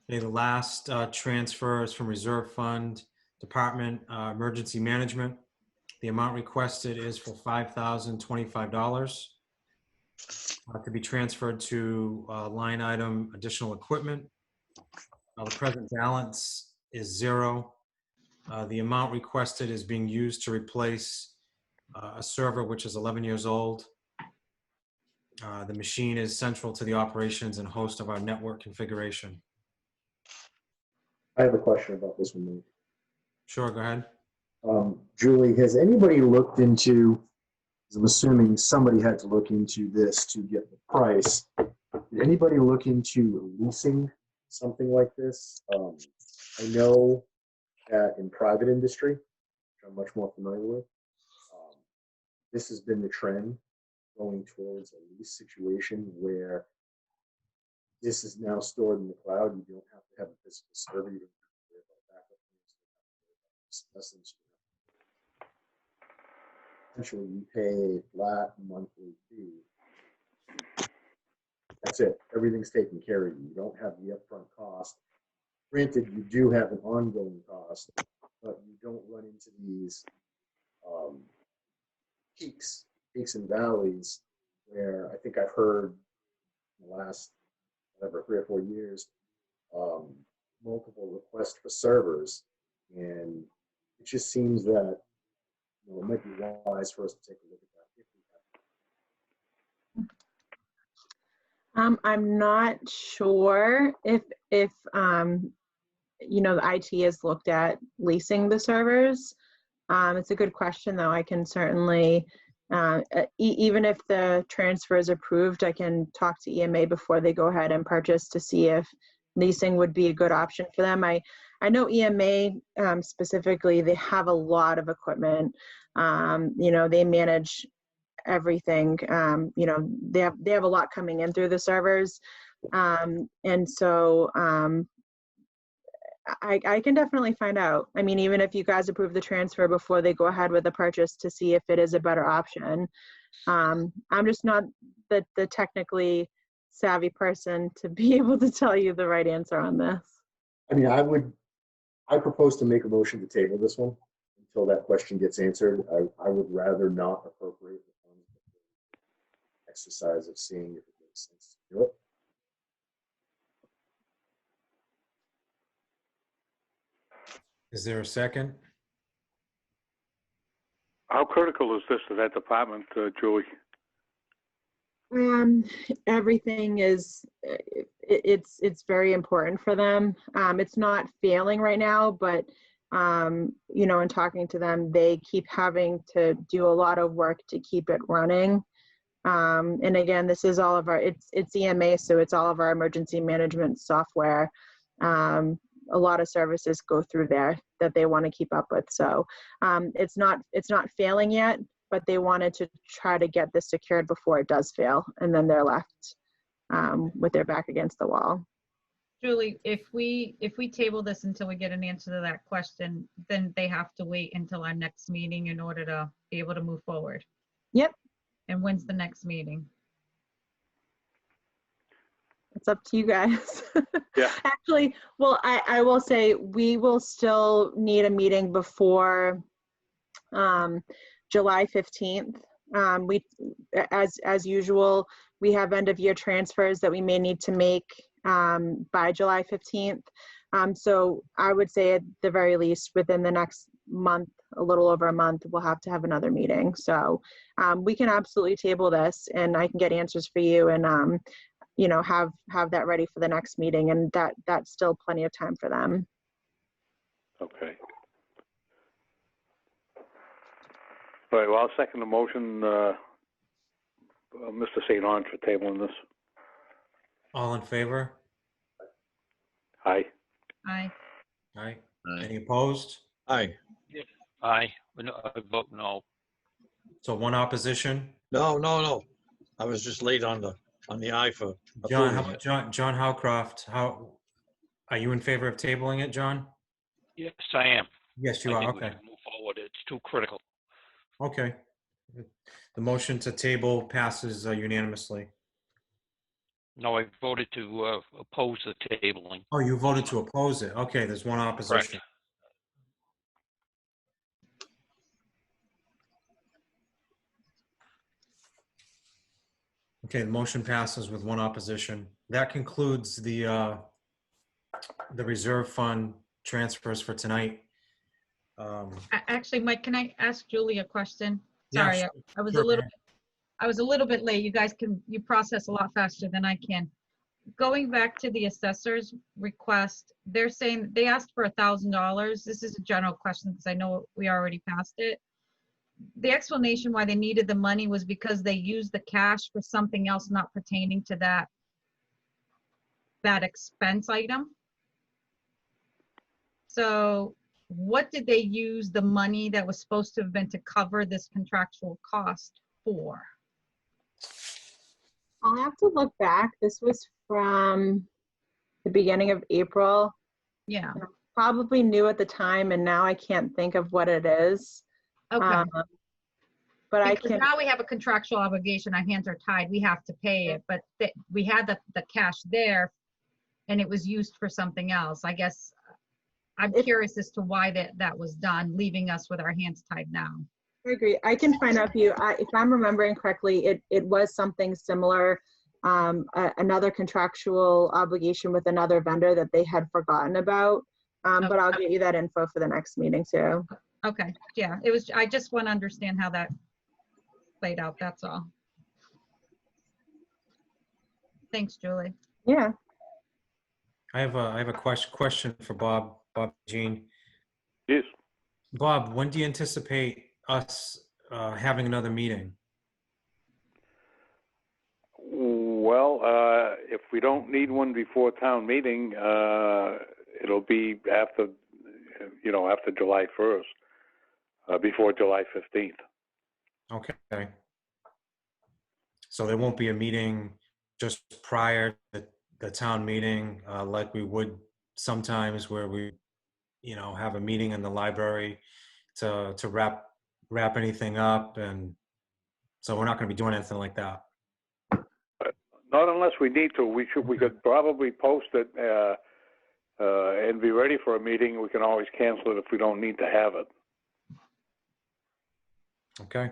Okay, the last transfer is from Reserve Fund, Department, Emergency Management. The amount requested is for $5,025 to be transferred to line item additional equipment. The present balance is 0. The amount requested is being used to replace a server which is 11 years old. The machine is central to the operations and host of our network configuration. I have a question about this one. Sure, go ahead. Julie, has anybody looked into, I'm assuming somebody had to look into this to get the price. Did anybody look into leasing something like this? I know that in private industry, which I'm much more familiar with, this has been the trend going towards a lease situation where this is now stored in the cloud. You don't have to have a physical server. You don't have to worry about backup. Essentially, you pay a flat monthly fee. That's it. Everything's taken care of. You don't have the upfront cost. Granted, you do have an ongoing cost, but you don't run into these peaks and valleys where I think I've heard in the last, 3 or 4 years, multiple requests for servers, and it just seems that it might be wise for us to take a look at that. I'm not sure if the IT has looked at leasing the servers. It's a good question, though. I can certainly, even if the transfer is approved, I can talk to EMA before they go ahead and purchase to see if leasing would be a good option for them. I know EMA specifically, they have a lot of equipment. They manage everything. They have a lot coming in through the servers. And so I can definitely find out. I mean, even if you guys approve the transfer before they go ahead with the purchase to see if it is a better option. I'm just not the technically savvy person to be able to tell you the right answer on this. I mean, I propose to make a motion to table this one until that question gets answered. I would rather not appropriate the funds before the exercise of seeing if it makes sense to do it. Is there a second? How critical is this to that department, Julie? Everything is, it's very important for them. It's not failing right now, but in talking to them, they keep having to do a lot of work to keep it running. And again, this is all of our, it's EMA, so it's all of our emergency management software. A lot of services go through there that they want to keep up with. So it's not failing yet, but they wanted to try to get this secured before it does fail. And then they're left with their back against the wall. Julie, if we table this until we get an answer to that question, then they have to wait until our next meeting in order to be able to move forward. Yep. And when's the next meeting? It's up to you guys. Yeah. Actually, well, I will say we will still need a meeting before July 15th. As usual, we have end of year transfers that we may need to make by July 15th. So I would say at the very least within the next month, a little over a month, we'll have to have another meeting. So we can absolutely table this and I can get answers for you and have that ready for the next meeting, and that's still plenty of time for them. Okay. All right, well, I'll second the motion, Mr. St. Ange, for tabling this. All in favor? Aye. Aye. Aye. Aye. Any opposed? Aye. Aye. No, I vote no. So one opposition. No. I was just late on the aye for approving it. John Howcroft, are you in favor of tabling it, John? Yes, I am. Yes, you I are. think we Okay. should move forward. It's too critical. Okay. The motion to table passes unanimously. No, I voted to oppose the tabling. Oh, you voted to oppose it. Okay, there's one opposition. Correct. Okay, the motion passes with one opposition. That concludes the reserve fund transfers for tonight. Actually, Mike, can I ask Julie a question? Yeah, Sorry, sure. I was Sure, I was a little bit late. You process a lot faster than I can. Going back to the assessor's request, they're saying they asked for $1,000. This is a general question because I know we already passed it. The explanation why they needed the money was because they used the cash for something else not pertaining to that expense item. So what did they use the money that was supposed to have been to cover this contractual cost for? I'll have to look back. This was from the beginning of April. Yeah. Probably new at the time, and now I can't think of what it is. Okay. But I Because can. now we have a contractual obligation. Our hands are tied. We have to pay it. But we had the cash there, and it was used for something else. I guess I'm curious as to why that was done, leaving us with our hands tied now. I agree. I can find out for you. If I'm remembering correctly, it was something similar, another contractual obligation with another vendor that they had forgotten about. But I'll get you that info for the next meeting too. Okay. Yeah. I just want to understand how that played out. That's all. Thanks, Julie. Yeah. I have a question for Bob Jean. Yes. Bob, when do you anticipate us having another meeting? Well, if we don't need one before town meeting, it'll be after, after July 1st, before July 15th. Okay. So there won't be a meeting just prior to the town meeting, like we would sometimes, where we, have a meeting in the library to wrap anything up, and so we're not going to be doing anything like that. Not unless we need to. We could probably post it and be ready for a meeting. We can always cancel it if we don't need to have it. Okay.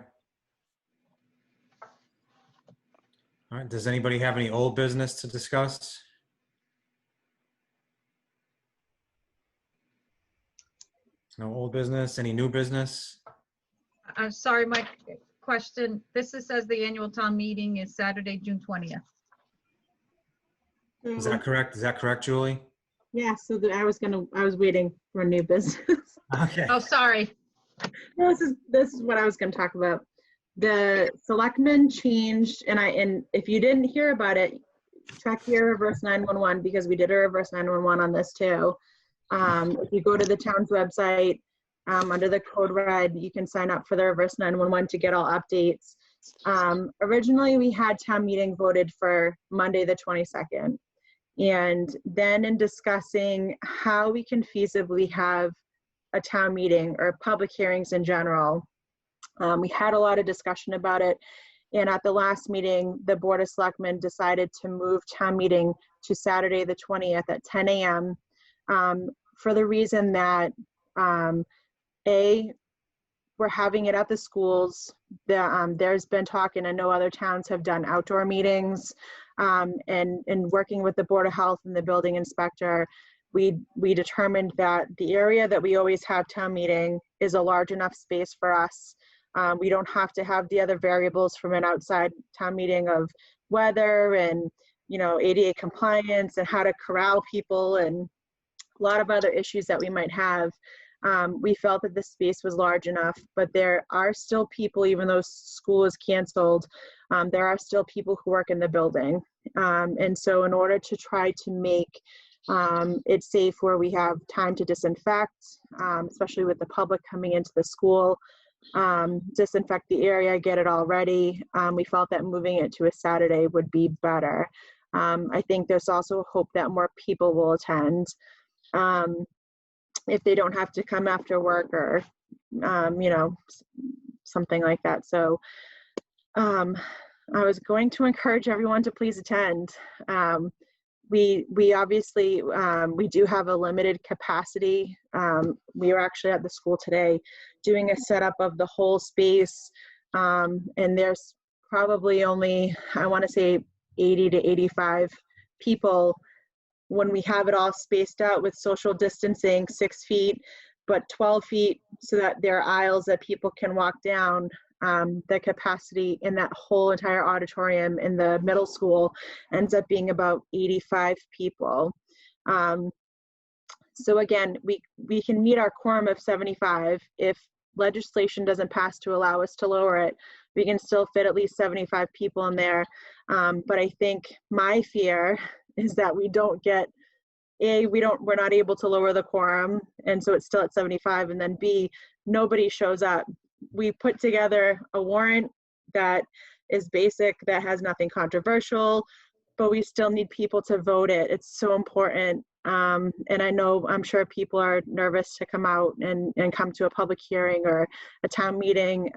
All right. Does anybody have any old business to discuss? No old business. Any new business? I'm sorry, Mike, question. This says the annual town meeting is Saturday, June 20th. Is that correct? Is that correct, Julie? Yeah, so I was waiting for a new business. Okay. Oh, sorry. No, this is what I was gonna talk about. The selectmen changed, and if you didn't hear about it, check your reverse 911, because we did a reverse 911 on this too. If you go to the town's website, under the code red, you can sign up for the reverse 911 to get all updates. Originally, we had town meeting voted for Monday, the 22nd. And then in discussing how we can feasibly have a town meeting or public hearings in general, we had a lot of discussion about it. And at the last meeting, the Board of Selectmen decided to move town meeting to Saturday, the 20th at 10 a.m. For the reason that, we're having it at the schools. There's been talk, and I know other towns have done outdoor meetings, and working with the Board of Health and the building inspector, we determined that the area that we always have town meeting is a large enough space for us. We don't have to have the other variables from an outside town meeting of weather and, ADA compliance and how to corral people and a lot of other issues that we might have. We felt that the space was large enough, but there are still people, even though school is canceled, there are still people who work in the building. And so in order to try to make it safe where we have time to disinfect, especially with the public coming into the school, disinfect the area, get it all ready, we felt that moving it to a Saturday would be better. I think there's also a hope that more people will attend. If they don't have to come after work or, something like that. So I was going to encourage everyone to please attend. We obviously, we do have a limited capacity. We were actually at the school today doing a setup of the whole space. And there's probably only, I want to say 80 to 85 people when we have it all spaced out with social distancing, 6 feet, but 12 feet so that there are aisles that people can walk down. The capacity in that whole entire auditorium in the middle school ends up being about 85 people. So again, we can meet our quorum of 75. If legislation doesn't pass to allow us to lower it, we can still fit at least 75 people in there. But I think my fear is that we don't get, we're not able to lower the quorum, and so it's still at 75, and then B, nobody shows up. We put together a warrant that is basic, that has nothing controversial, but we still need people to vote it. It's so important. And I'm sure people are nervous to come out and come to a public hearing or a town meeting,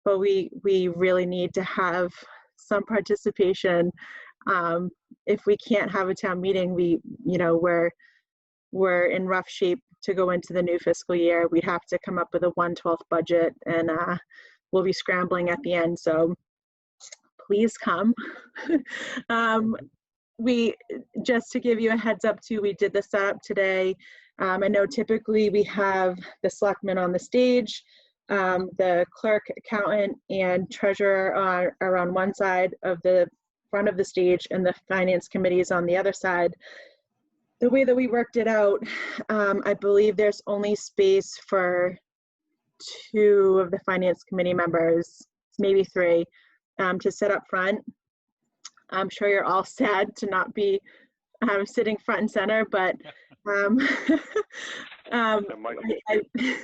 but we really need to have some participation. If we can't have a town meeting, we're in rough shape to go into the new fiscal year. We'd have to come up with a 1/12 budget, and we'll be scrambling at the end. So please come. Just to give you a heads up too, we did the setup today. I know typically we have the selectmen on the stage, the clerk, accountant, and treasurer are on one side of the front of the stage, and the finance committee is on the other side. The way that we worked it out, I believe there's only space for 2 of the finance committee members, maybe 3, to sit up front. I'm sure you're all sad to not be sitting front and center, but um, That might be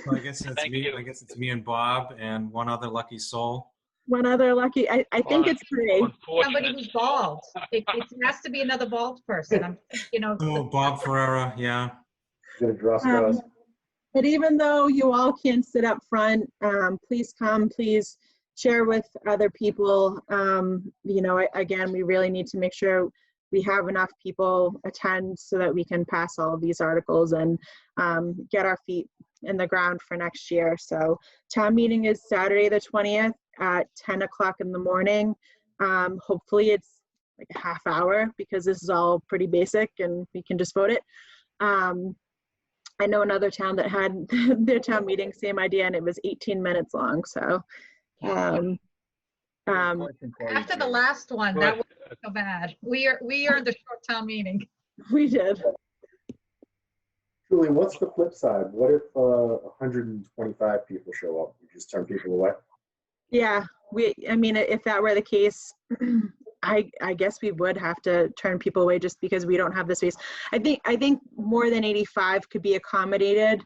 Well, I guess it's Thank me. you. I guess it's me and Bob and one other lucky soul. one other lucky, I think it's three. Somebody Unfortunate. who's bald. It has to be another bald person. Oh, Bob Ferrera. Yeah. Gonna draw straws. But even though you all can't sit up front, please come, please share with other people. Again, we really need to make sure we have enough people attend so that we can pass all of these articles and get our feet in the ground for next year. So town meeting is Saturday the 20th at 10 o'clock in the morning. Hopefully it's like a half hour because this is all pretty basic and we can just vote it. I know another town that had their town meeting, same idea, and it was 18 minutes long. So After the last one, that was so bad. We earned the short town meeting. we did. Julie, what's the flip side? What if 125 people show up? You just turn people away? Yeah, if that were the case, I guess we would have to turn people away just because we don't have the space. I think more than 85 could be accommodated.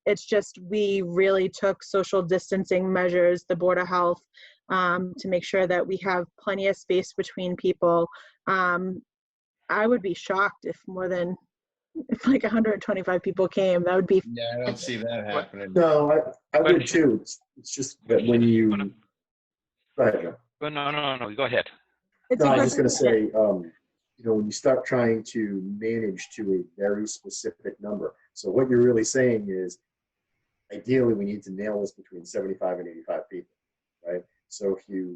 It's just we really took social distancing measures, the Board of Health, to make sure that we have plenty of space between people. I would be shocked if like 125 people came. That would be. Yeah, I don't see that happening. No, I would too. It's just that when you. Go ahead, Joe. No, go ahead. No, I was just going to say, when you start trying to manage to a very specific number. So what you're really saying is, ideally, we need to nail this between 75 and 85 people, right? So if you're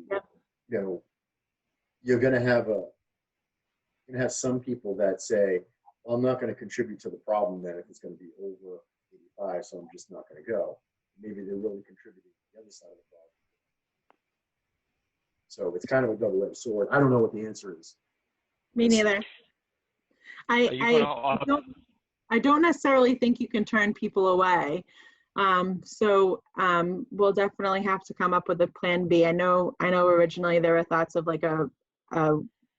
going to have some people that say, well, I'm not going to contribute to the problem then if it's going to be over 85, so I'm just not going to go. Maybe they're really contributing to the other side of the problem. So it's kind of a double-edged sword. I don't know what the answer is. Me neither. I don't necessarily think you can turn people away. We'll definitely have to come up with a plan B. I know originally there were thoughts of like a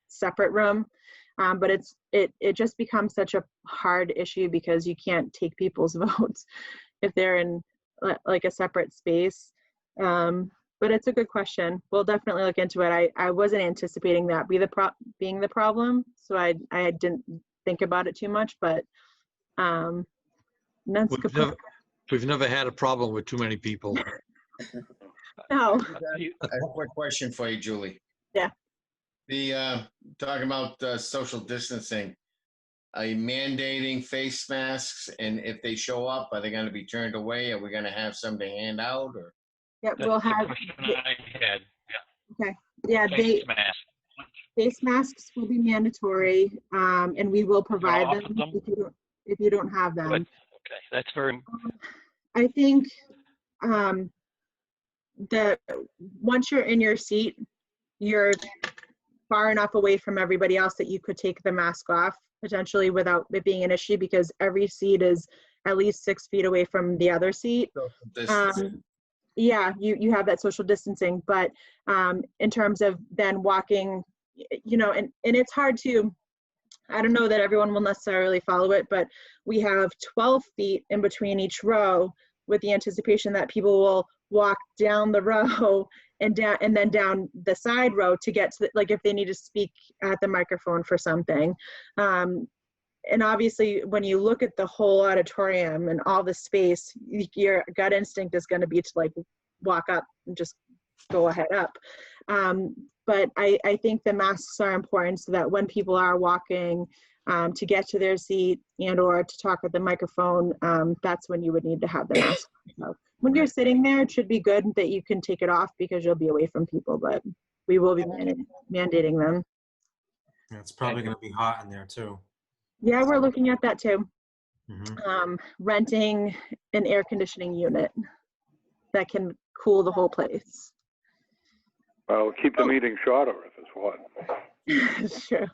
separate room, but it just becomes such a hard issue because you can't take people's votes if they're in like a separate space. But it's a good question. We'll definitely look into it. I wasn't anticipating that being the problem, so I didn't think about it too much. But that's a good point. We've never had a problem with too many people. No. A quick question for you, Julie. Yeah. The talking about social distancing, are you mandating face masks? And if they show up, are they going to be turned away? Are we going to have some to hand out? Or Yeah, That's we'll the have. question I had. Okay. Yeah, Face mask. face masks will be mandatory, and we will provide offer them them? if you don't have them. Good. Okay, that's very. I think that once you're in your seat, you're far enough away from everybody else that you could take the mask off potentially without it being an issue, because every seat is at least 6 feet away from the other seat. Yeah, you have that social distancing, but in terms of then walking, and it's hard to, I don't know that everyone will necessarily follow it, but we have 12 feet in between each row with the anticipation that people will walk down the row and then down the side row to get to like if they need to speak at the microphone for something. And obviously when you look at the whole auditorium and all the space, your gut instinct is going to be to like walk up and just go ahead up. But I think the masks are important so that when people are walking to get to their seat and or to talk at the microphone, that's when you would need to have the mask. So when you're sitting there, it should be good that you can take it off because you'll be away from people, but we will be mandating them. Yeah, it's probably going to be hot in there too. Yeah, we're looking at that too. Mm-hmm. Renting an air conditioning unit that can cool the whole place. Well, keep the meeting shorter if it's what. Sure.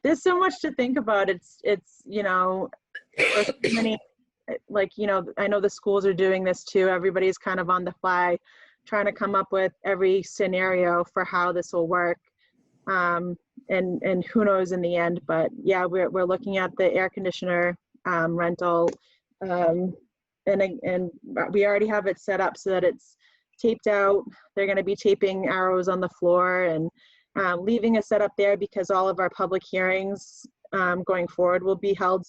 There's so much to think about. It's for many, like, I know the schools are doing this too. Everybody's kind of on the fly trying to come up with every scenario for how this will work. And who knows in the end, but yeah, we're looking at the air conditioner rental. And we already have it set up so that it's taped out. They're going to be taping arrows on the floor and leaving a setup there because all of our public hearings going forward will be held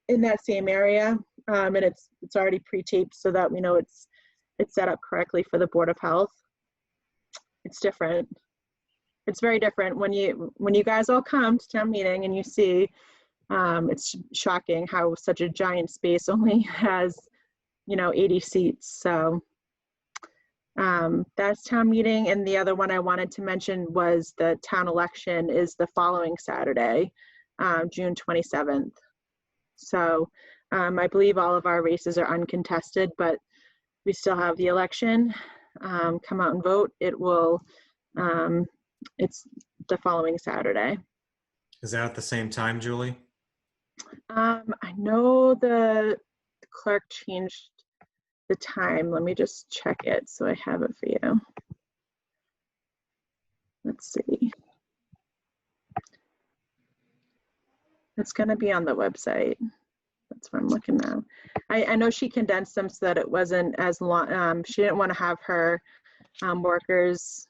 in that same area. And it's already pre-taped so that we know it's set up correctly for the Board of Health. It's different. It's very different when you guys all come to town meeting and you see, it's shocking how such a giant space only has, 80 seats. So that's town meeting. And the other one I wanted to mention was the town election is the following Saturday, June 27th. So I believe all of our races are uncontested, but we still have the election. Come out and vote. It will, it's the following Saturday. Is that at the same time, Julie? I know the clerk changed the time. Let me just check it so I have it for you. Let's see. It's going to be on the website. That's where I'm looking now. I know she condensed them so that it wasn't as long. She didn't want to have her workers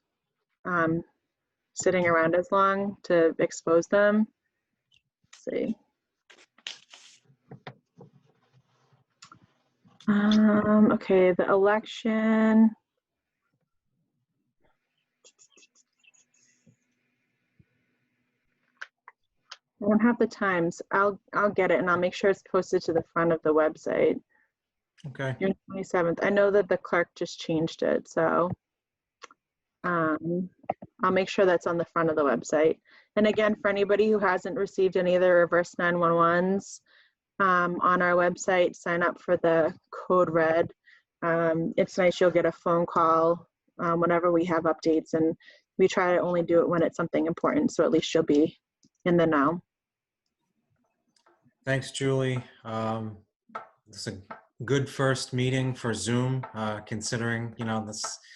sitting around as long to expose them. Let's see. Okay, the election. I don't have the times. I'll get it and I'll make sure it's posted to the front of the website. Okay. June 27th. I know that the clerk just changed it, so I'll make sure that's on the front of the website. And again, for anybody who hasn't received any of the reverse 911s on our website, sign up for the code red. It's nice, you'll get a phone call whenever we have updates, and we try to only do it when it's something important, so at least you'll be in the know. Thanks, Julie. It's a good first meeting for Zoom, considering,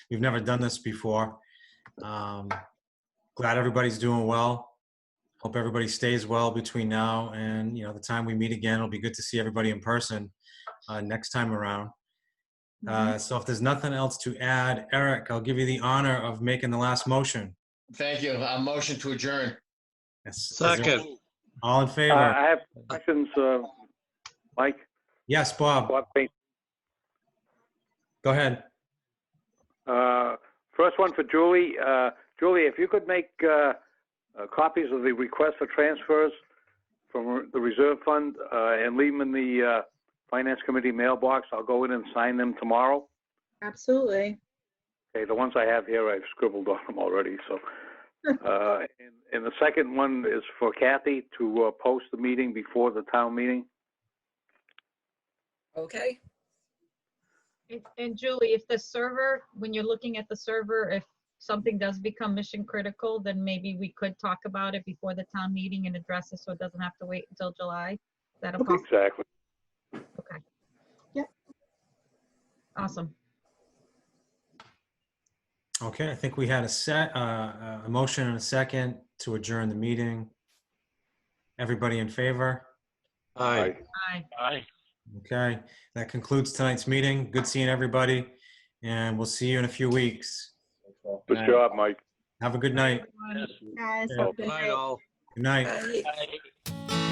we've never done this before. Glad everybody's doing well. Hope everybody stays well between now and, the time we meet again. It'll be good to see everybody in person next time around. So if there's nothing else to add, Eric, I'll give you the honor of making the last motion. Thank you. A motion to adjourn. Yes. Second. All in favor? I have questions, Mike. Yes, Bob. Go ahead. First one for Julie. Julie, if you could make copies of the request for transfers from the reserve fund and leave them in the Finance Committee mailbox, I'll go in and sign them tomorrow. Absolutely. Okay, the ones I have here, I've scribbled on them already. So, and the second one is for Kathy to post the meeting before the town meeting. Okay. And Julie, if the server, when you're looking at the server, if something does become mission critical, then maybe we could talk about it before the town meeting and address it so it doesn't have to wait until July. Is that a possibility? Exactly. Okay. Yeah. Awesome. Okay, I think we had a motion and a second to adjourn the meeting. Everybody in favor? Aye. Aye. Aye. Okay, that concludes tonight's meeting. Good seeing everybody, and we'll see you in a few weeks. Good job, Mike. Have a good night. Everyone. Guys, Yeah. have a good night. all. Good night. Bye. Aye.